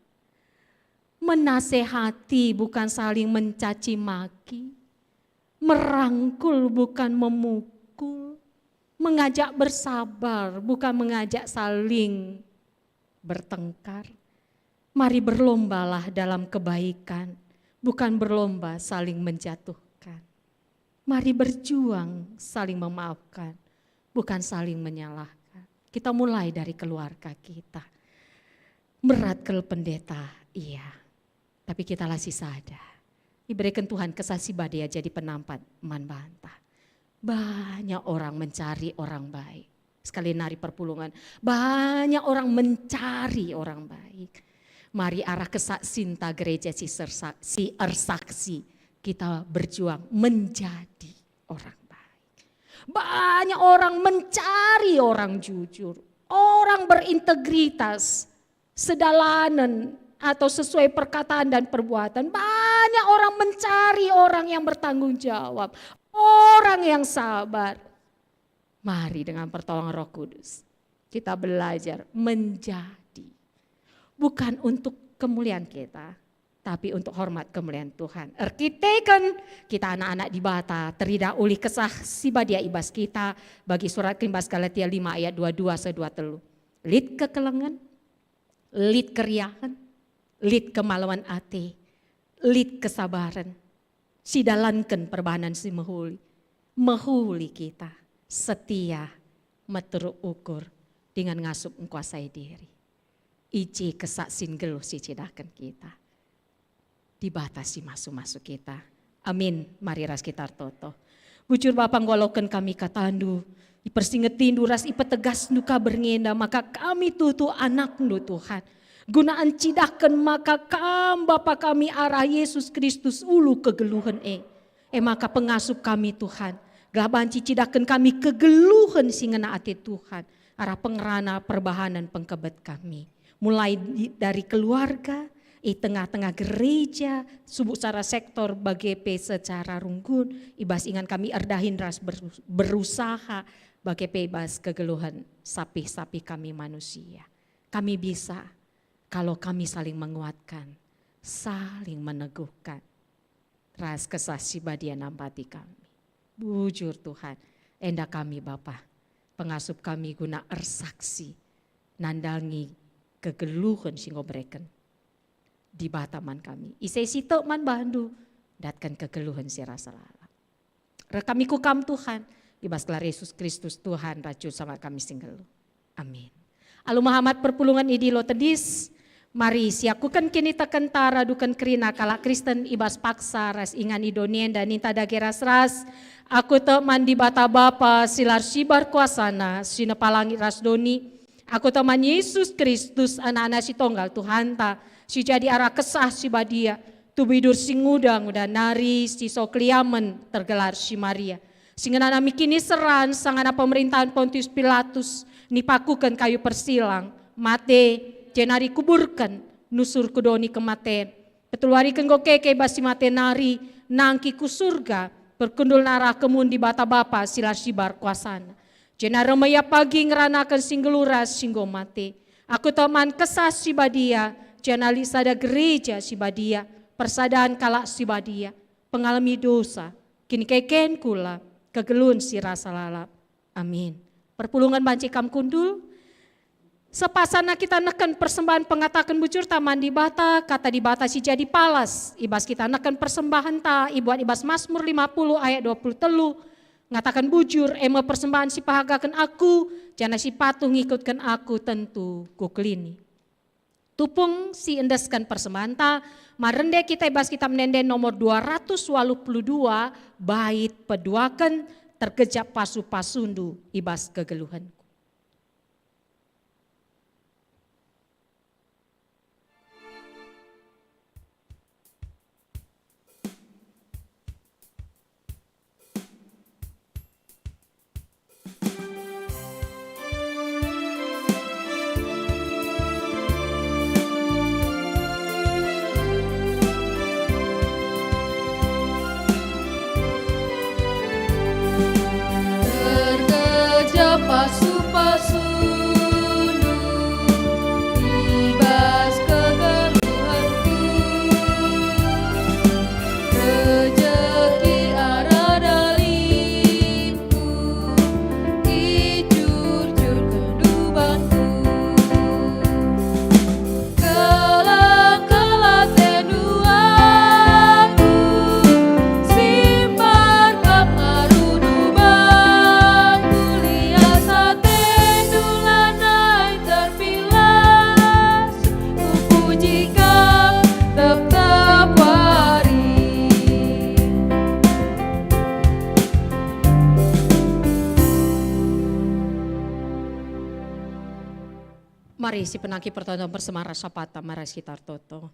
Menasehati, bukan saling mencaci maki. Merangkul, bukan memukul. Mengajak bersabar, bukan mengajak saling bertengkar. Mari berlombalah dalam kebaikan, bukan berlomba saling menjatuhkan. Mari berjuang saling memaafkan, bukan saling menyalahkan. Kita mulai dari keluarga kita. Berat ke pendeta, iya. Tapi kita masih sadar. Diberikan Tuhan kesaksi badai jadi penampat man bantah. Banyak orang mencari orang baik. Sekali nari perpulungan, banyak orang mencari orang baik. Mari arah kesaksinta gereja si ersaksi. Kita berjuang menjadi orang baik. Banyak orang mencari orang jujur. Orang berintegritas, sedalanan atau sesuai perkataan dan perbuatan. Banyak orang mencari orang yang bertanggung jawab. Orang yang sabar. Mari dengan pertolongan Roh Kudus kita belajar menjadi. Bukan untuk kemuliaan kita, tapi untuk hormat kemuliaan Tuhan. Erkiteken kita anak-anak di bata teridak uli kesah si badia ibas kita bagi surat kelimbas Galatia 5 ayat 22 sedua telu. Lid kekelengan, lid keriahan, lid kemaluan ate, lid kesabaran. Sidalankan perbahanan si mehuli kita setia meteruk ukur dengan ngasup mengkuasai diri. Iji kesaksin geluh si cidakan kita. Dibatasi masuk-masuk kita. Amin. Mari ras kita toto. Bujur Bapa ngoloken kami katandu. Ipersingetin duras ipetegas nuka berngenda. Maka kami tutu anak nu Tuhan. Gunaan cidakan maka Bapa kami arah Yesus Kristus ulu kegeluhan maka pengasup kami Tuhan. Gabanci cidakan kami kegeluhan singena ati Tuhan. Arah pengerana perbahanan pengkebet kami. Mulai dari keluarga, tengah-tengah gereja, subuh secara sektor BGP secara rungkun, ibas ingan kami erdahin ras berusaha BGP ibas kegeluhan sapi-sapi kami manusia. Kami bisa kalau kami saling menguatkan, saling meneguhkan. Ras kesasi badia nampati kami. Bujur Tuhan, enda kami Bapa, pengasup kami guna ersaksi, nandangi kegeluhan singgo breken di bataman kami. Isai sito man bandu, datkan kegeluhan si rasa lala. Rekami kukam Tuhan, ibas gelar Yesus Kristus Tuhan, racun sama kami singgelu. Amin. Alu Muhammad perpulungan idilo tedis, mari siakukan kini tekentara dukan kerina kala Kristen ibas paksa ras ingan idonien dan ninta dageras ras. Aku teman di bata bapa silar sibar kuasana sinapalangi ras doni. Aku teman Yesus Kristus anak-anak si tonggal Tuhan ta. Si jadi arah kesah si badia. Tubidur si ngudang udah nari si sokliamen tergelar si Maria. Singana mikini seran sangana pemerintahan Pontius Pilatus. Nipakukan kayu persilang. Mate jenari kuburkan nusur kudoni kematen. Petuluari kenggokeke basi mate nari nangki ku surga. Berkundul narah kemun di bata bapa silar sibar kuasana. Jenara maya pagi ngeranakan singgeluras singgo mate. Aku teman kesah si badia. Jenali sada gereja si badia. Persadaan kalak si badia. Pengalami dosa. Kini keken kula. Kegelun si rasa lalap. Amin. Perpulungan banci kam kundul. Sepasana kita neken persembahan pengatakan bujur taman di bata, kata di bata si jadi palas. Ibas kita neken persembahan ta, ibuat ibas Mazmur 50 ayat 20 telu. Ngatakan bujur, ema persembahan si pahagakan aku, jana si patung ngikutkan aku tentu kuklini. Tupung si endeskan persembahan ta, marende kita ibas kita menenden nomor 282, bait peduakan terkejap pasu-pasundu ibas kegeluhan. Terkejap pasu Mari si penangki pertonton bersama rasa patah mari sekitar toto.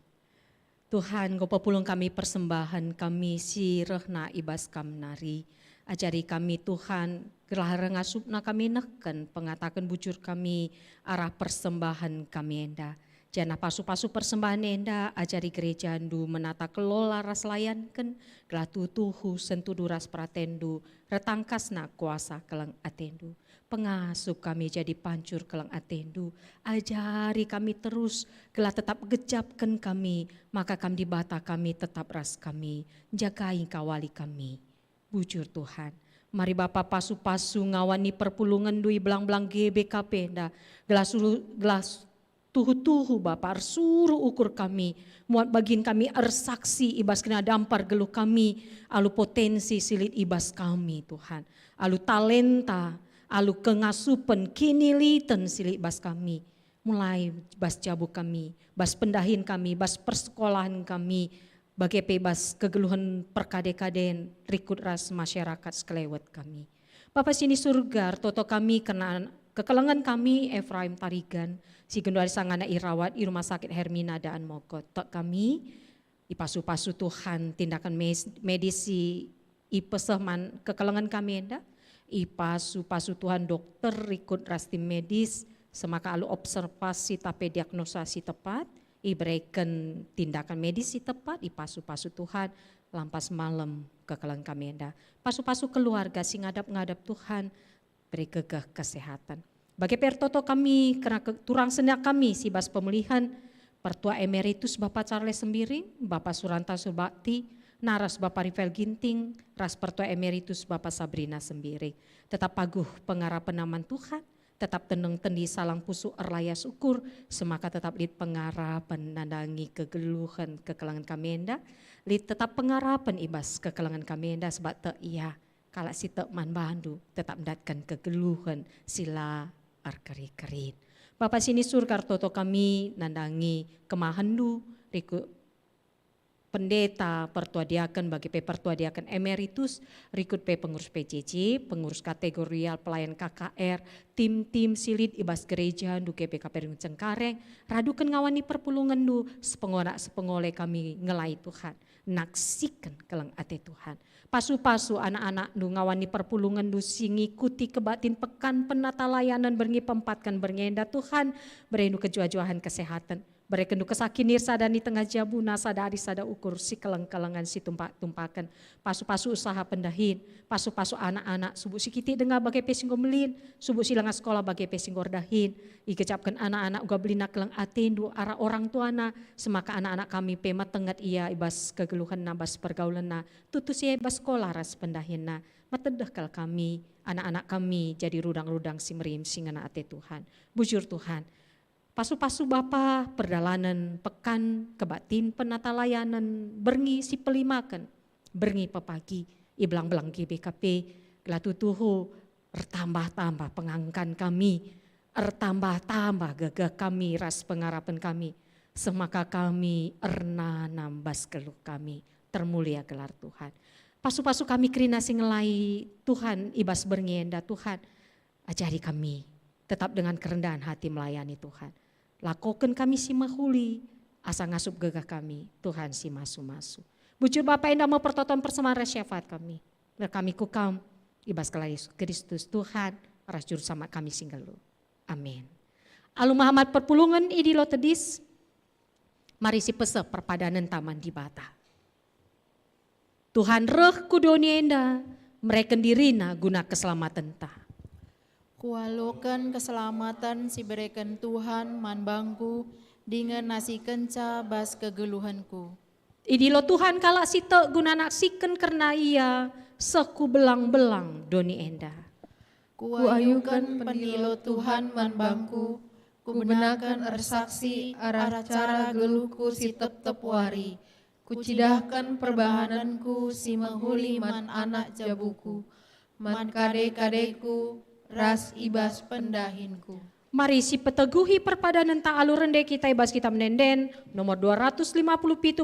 Tuhan, Kau pepulung kami persembahan kami si rehna ibas kamnari. Ajari kami Tuhan, gelah rengasupna kami neken, pengatakan bujur kami arah persembahan kami enda. Jana pasu-pasu persembahan enda, ajari gereja andu menata kelola ras layanken, gelah tutuhu sentudu ras pratendu, retangkasna kuasa keleng atendu. Pengasuh kami jadi pancur keleng atendu, ajari kami terus, gelah tetap gejapkan kami, maka kami dibata kami tetap ras kami, jagai kawali kami. Bujur Tuhan, mari Bapa pasu-pasu ngawani perpulungan dui belang-belang GBKP enda, gelas tuhu-tuhu Bapa suruh ukur kami, muat bagin kami ersaksi ibas kena dampar geluh kami, alu potensi silit ibas kami Tuhan, alu talenta, alu kengasupen kini liten silit ibas kami, mulai bas jabu kami, bas pendahin kami, bas persekolahan kami, bagai bebas kegeluhan perkade-kaden rikut ras masyarakat sekelewat kami. Bapa sini surga, toto kami kena kekelengan kami Efraim Tarigan, si gendari sangana irawat di rumah sakit Hermina Daan Mogot. Tok kami ipasu-pasu Tuhan tindakan medisi ipesehman kekelengan kami enda, ipasu-pasu Tuhan dokter ikut ras tim medis, semaka alu observasi tapi diagnosasi tepat, iberikan tindakan medis tepat, ipasu-pasu Tuhan lampas malam kekelengan kami enda. Pasu-pasu keluarga si ngadap-ngadap Tuhan, beri gegah kesehatan. Bagi pertoto kami, karena turang senak kami, si bas pemulihan, Pertua Emeritus Bapak Charles Sembiring, Bapak Suranta Subakti, Naras Bapak Rivel Ginting, Ras Pertua Emeritus Bapak Sabrina Sembiring. Tetap paguh pengarapan naman Tuhan, tetap tenang tendi salang pusu erlaya syukur, semaka tetap lid pengarapan nandangi kegeluhan kekelangan kami enda, lid tetap pengarapan ibas kekelangan kami enda sebab te iya. Kalau si tekman bandu tetap mendatkan kegeluhan sila arkeri-kerin. Bapak sini surga toto kami nandangi kemahandu riku pendeta pertua diaken bagi pertua diaken emeritus, rikut pengurus PJJ, pengurus kategorial pelayan KKR, tim-tim silit ibas gereja du GPKP Ring Cengkareng, radukan ngawani perpulungan du sepengole kami ngelai Tuhan, naksikan keleng ate Tuhan. Pasu-pasu anak-anak du ngawani perpulungan du singikuti kebatin pekan penata layanan berngi pempatkan berngenda Tuhan, berendu kejuajuahan kesehatan, berekendu kesakinir sadani tengah jabuna sadari sada ukur si keleng-kelengan si tumpakan, pasu-pasu usaha pendahin, pasu-pasu anak-anak subuh si kiti dengar bagai pesinggo melin, subuh si lengas sekolah bagai pesinggo dahin, ikecapkan anak-anak uga belina keleng atendu arah orang tuana, semaka anak-anak kami pema tengat ia ibas kegeluhan na bas pergaulan na, tutus ia ibas sekolah ras pendahin na, matedeh kal kami, anak-anak kami jadi rudang-rudang si merim singana ate Tuhan, bujur Tuhan. Pasu-pasu Bapa perdalanan pekan kebatin penata layanan berngi si pelimakan, berngi pepagi, iblang-belang GBKP, gelatutuhu, ertambah-tambah pengangkan kami, ertambah-tambah gagah kami, ras pengarapan kami, semaka kami erna nambas keluh kami, termulia gelar Tuhan. Pasu-pasu kami kerina singelai Tuhan, ibas berngienda Tuhan, ajari kami tetap dengan kerendahan hati melayani Tuhan. Lakokan kami si mahuli, asa ngasup gegah kami, Tuhan si masu-masu. Bujur Bapak yang mau pertoton persembahan syafaat kami. Kami kukam, ibas kelai Kristus Tuhan, ras juru sama kami singgelu. Amin. Alu Muhammad perpulungan idilo tedis, mari si pesep perpadanan taman di bata. Tuhan reh kudonienda, mereka dirina guna keselamatan ta. Kualokan keselamatan si berikan Tuhan man bangku dengan nasi kenca bas kegeluhanku. Idilo Tuhan kalak site guna naksikan karena ia seku belang-belang doni enda. Kuayukan pendilo Tuhan man bangku, kubenakan ersaksi arah cara geluhku si tep-tep wari. Kucidahkan perbahananku si menghuli man anak jabuku, man kade-kadeku, ras ibas pendahinku. Mari si peteguhi perpadanan ta'alu rende kita ibas kita menenden nomor 250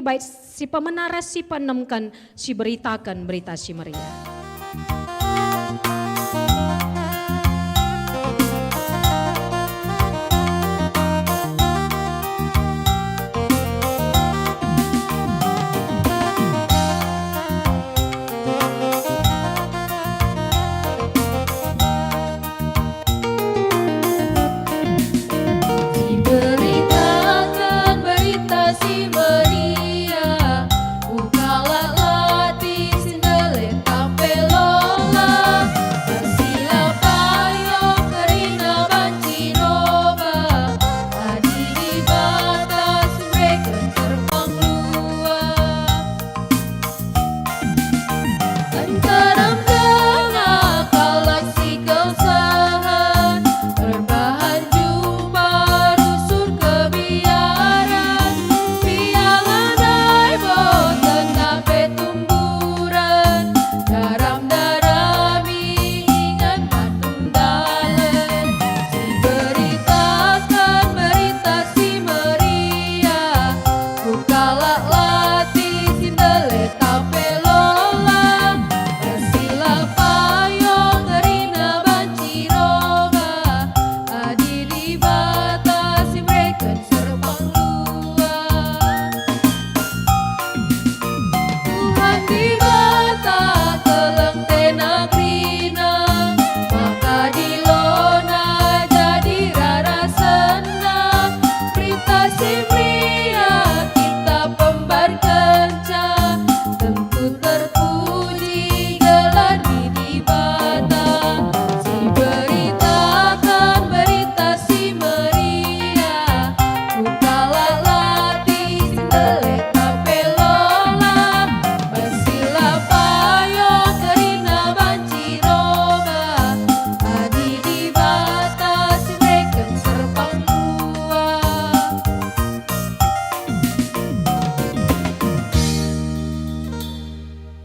baik si pemenaras si penemkan si beritakan berita si meriah.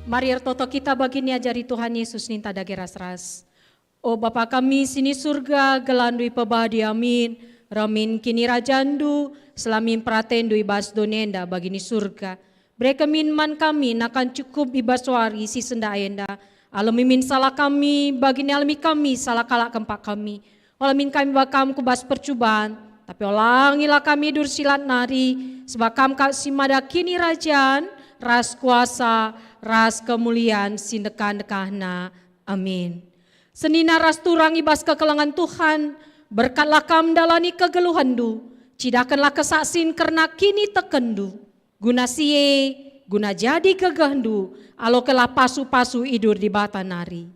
Mari toto kita bagini ajari Tuhan Yesus ninta dage ras-ras. O Bapa kami sini surga gelandui pebadi amin. Ramin kini rajandu selamin pratendu ibas donenda bagini surga. Breka minman kami nakan cukup ibaswari si senda enda. Alamimin salah kami bagini alami kami salah kalak kempak kami. Alamin kami bakam kubas percubaan. Tapi olangilah kami dursilat nari. Sebakam kak simada kini rajaan. Ras kuasa, ras kemuliaan sindekan-dekahna. Amin. Senina ras turang ibas kekelangan Tuhan, berkatlah kam dalani kegeluhandu, cidakanlah kesaksin karena kini tekendu. Guna siye, guna jadi kegahandu, alokelah pasu-pasu idur di bata nari.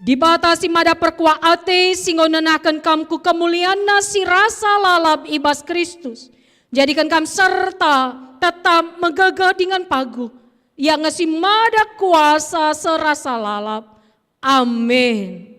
Di bata si mada perkua ate, singo nenakan kamku kemuliaan si rasa lalap ibas Kristus. Jadikan kam serta tetap megegah dengan pagu, yang ngasi mada kuasa serasa lalap. Amin.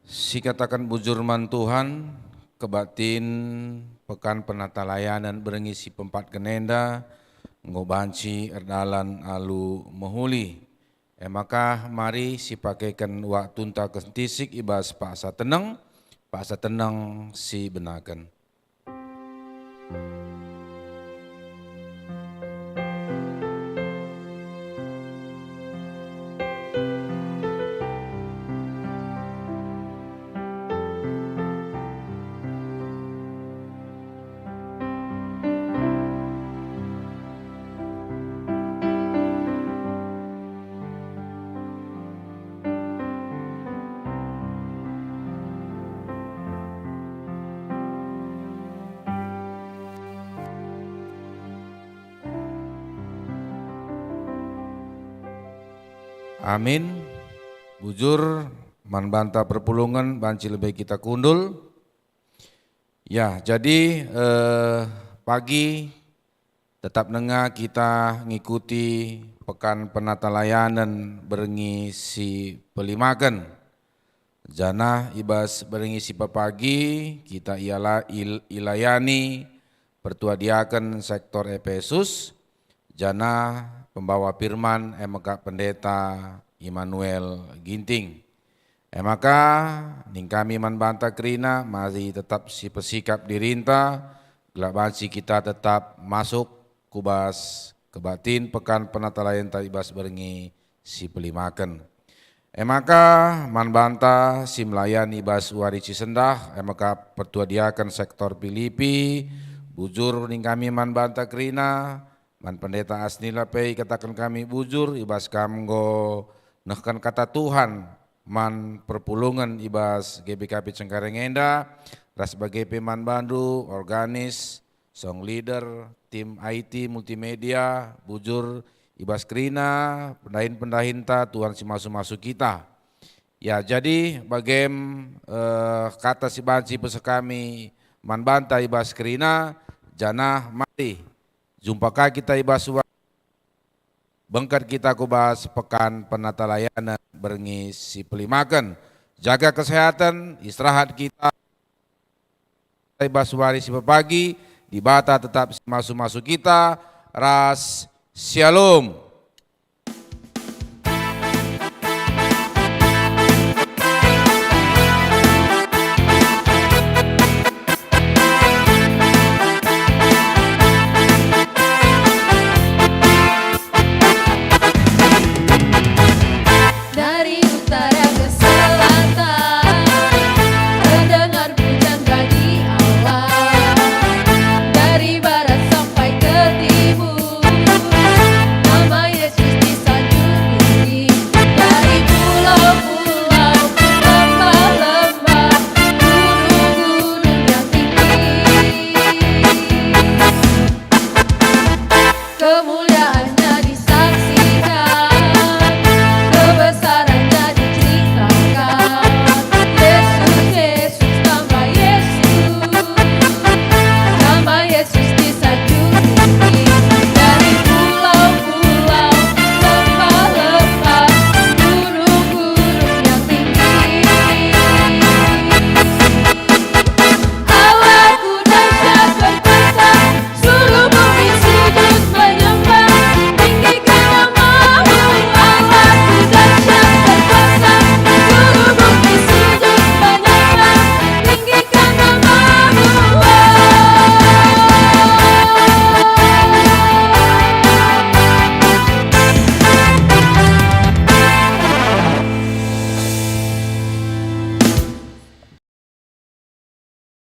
Si katakan bujurman Tuhan, kebatin pekan penata layanan berengisi pempat kenenda, ngobanci erdalan alu mehuli. Maka mari si pakaikan waktu unta kentisik ibas paksa tenang si benakan. Amin. Bujur manbanta perpulungan banci lebih kita kundul. Ya, jadi pagi tetap nengah kita ngikuti pekan penata layanan berengisi pelimakan. Jana ibas berengisi pagi kita ialah ilayani pertuadiakan sektor Efesus. Jana pembawa firman MK Pendeta Immanuel Ginting. Maka ning kami manbanta kerina mari tetap si pesikap dirinta gelabansi kita tetap masuk kubas kebatin pekan penata layan ibas berengi si pelimakan. Maka manbanta si melayani ibas wari Cisendah maka pertuadiakan sektor Filipi bujur ning kami manbanta kerina man pendeta asnila pei katakan kami bujur ibas kamgo nehkan kata Tuhan man perpulungan ibas GBKP Cengkareng-Enda ras sebagai peman bandu organis song leader tim IT multimedia bujur ibas kerina pendahin-pendahinta Tuhan si masuk-masuk kita ya jadi bagem kata si banci pesa kami man banta ibas kerina janah mati jumpa kita ibas bengkat kita kubas pekan penata layanan berengi si pelimakan. Jaga kesehatan, istirahat kita. Ibas wari si pagi, di bata tetap masuk-masuk kita. Ras Shalom.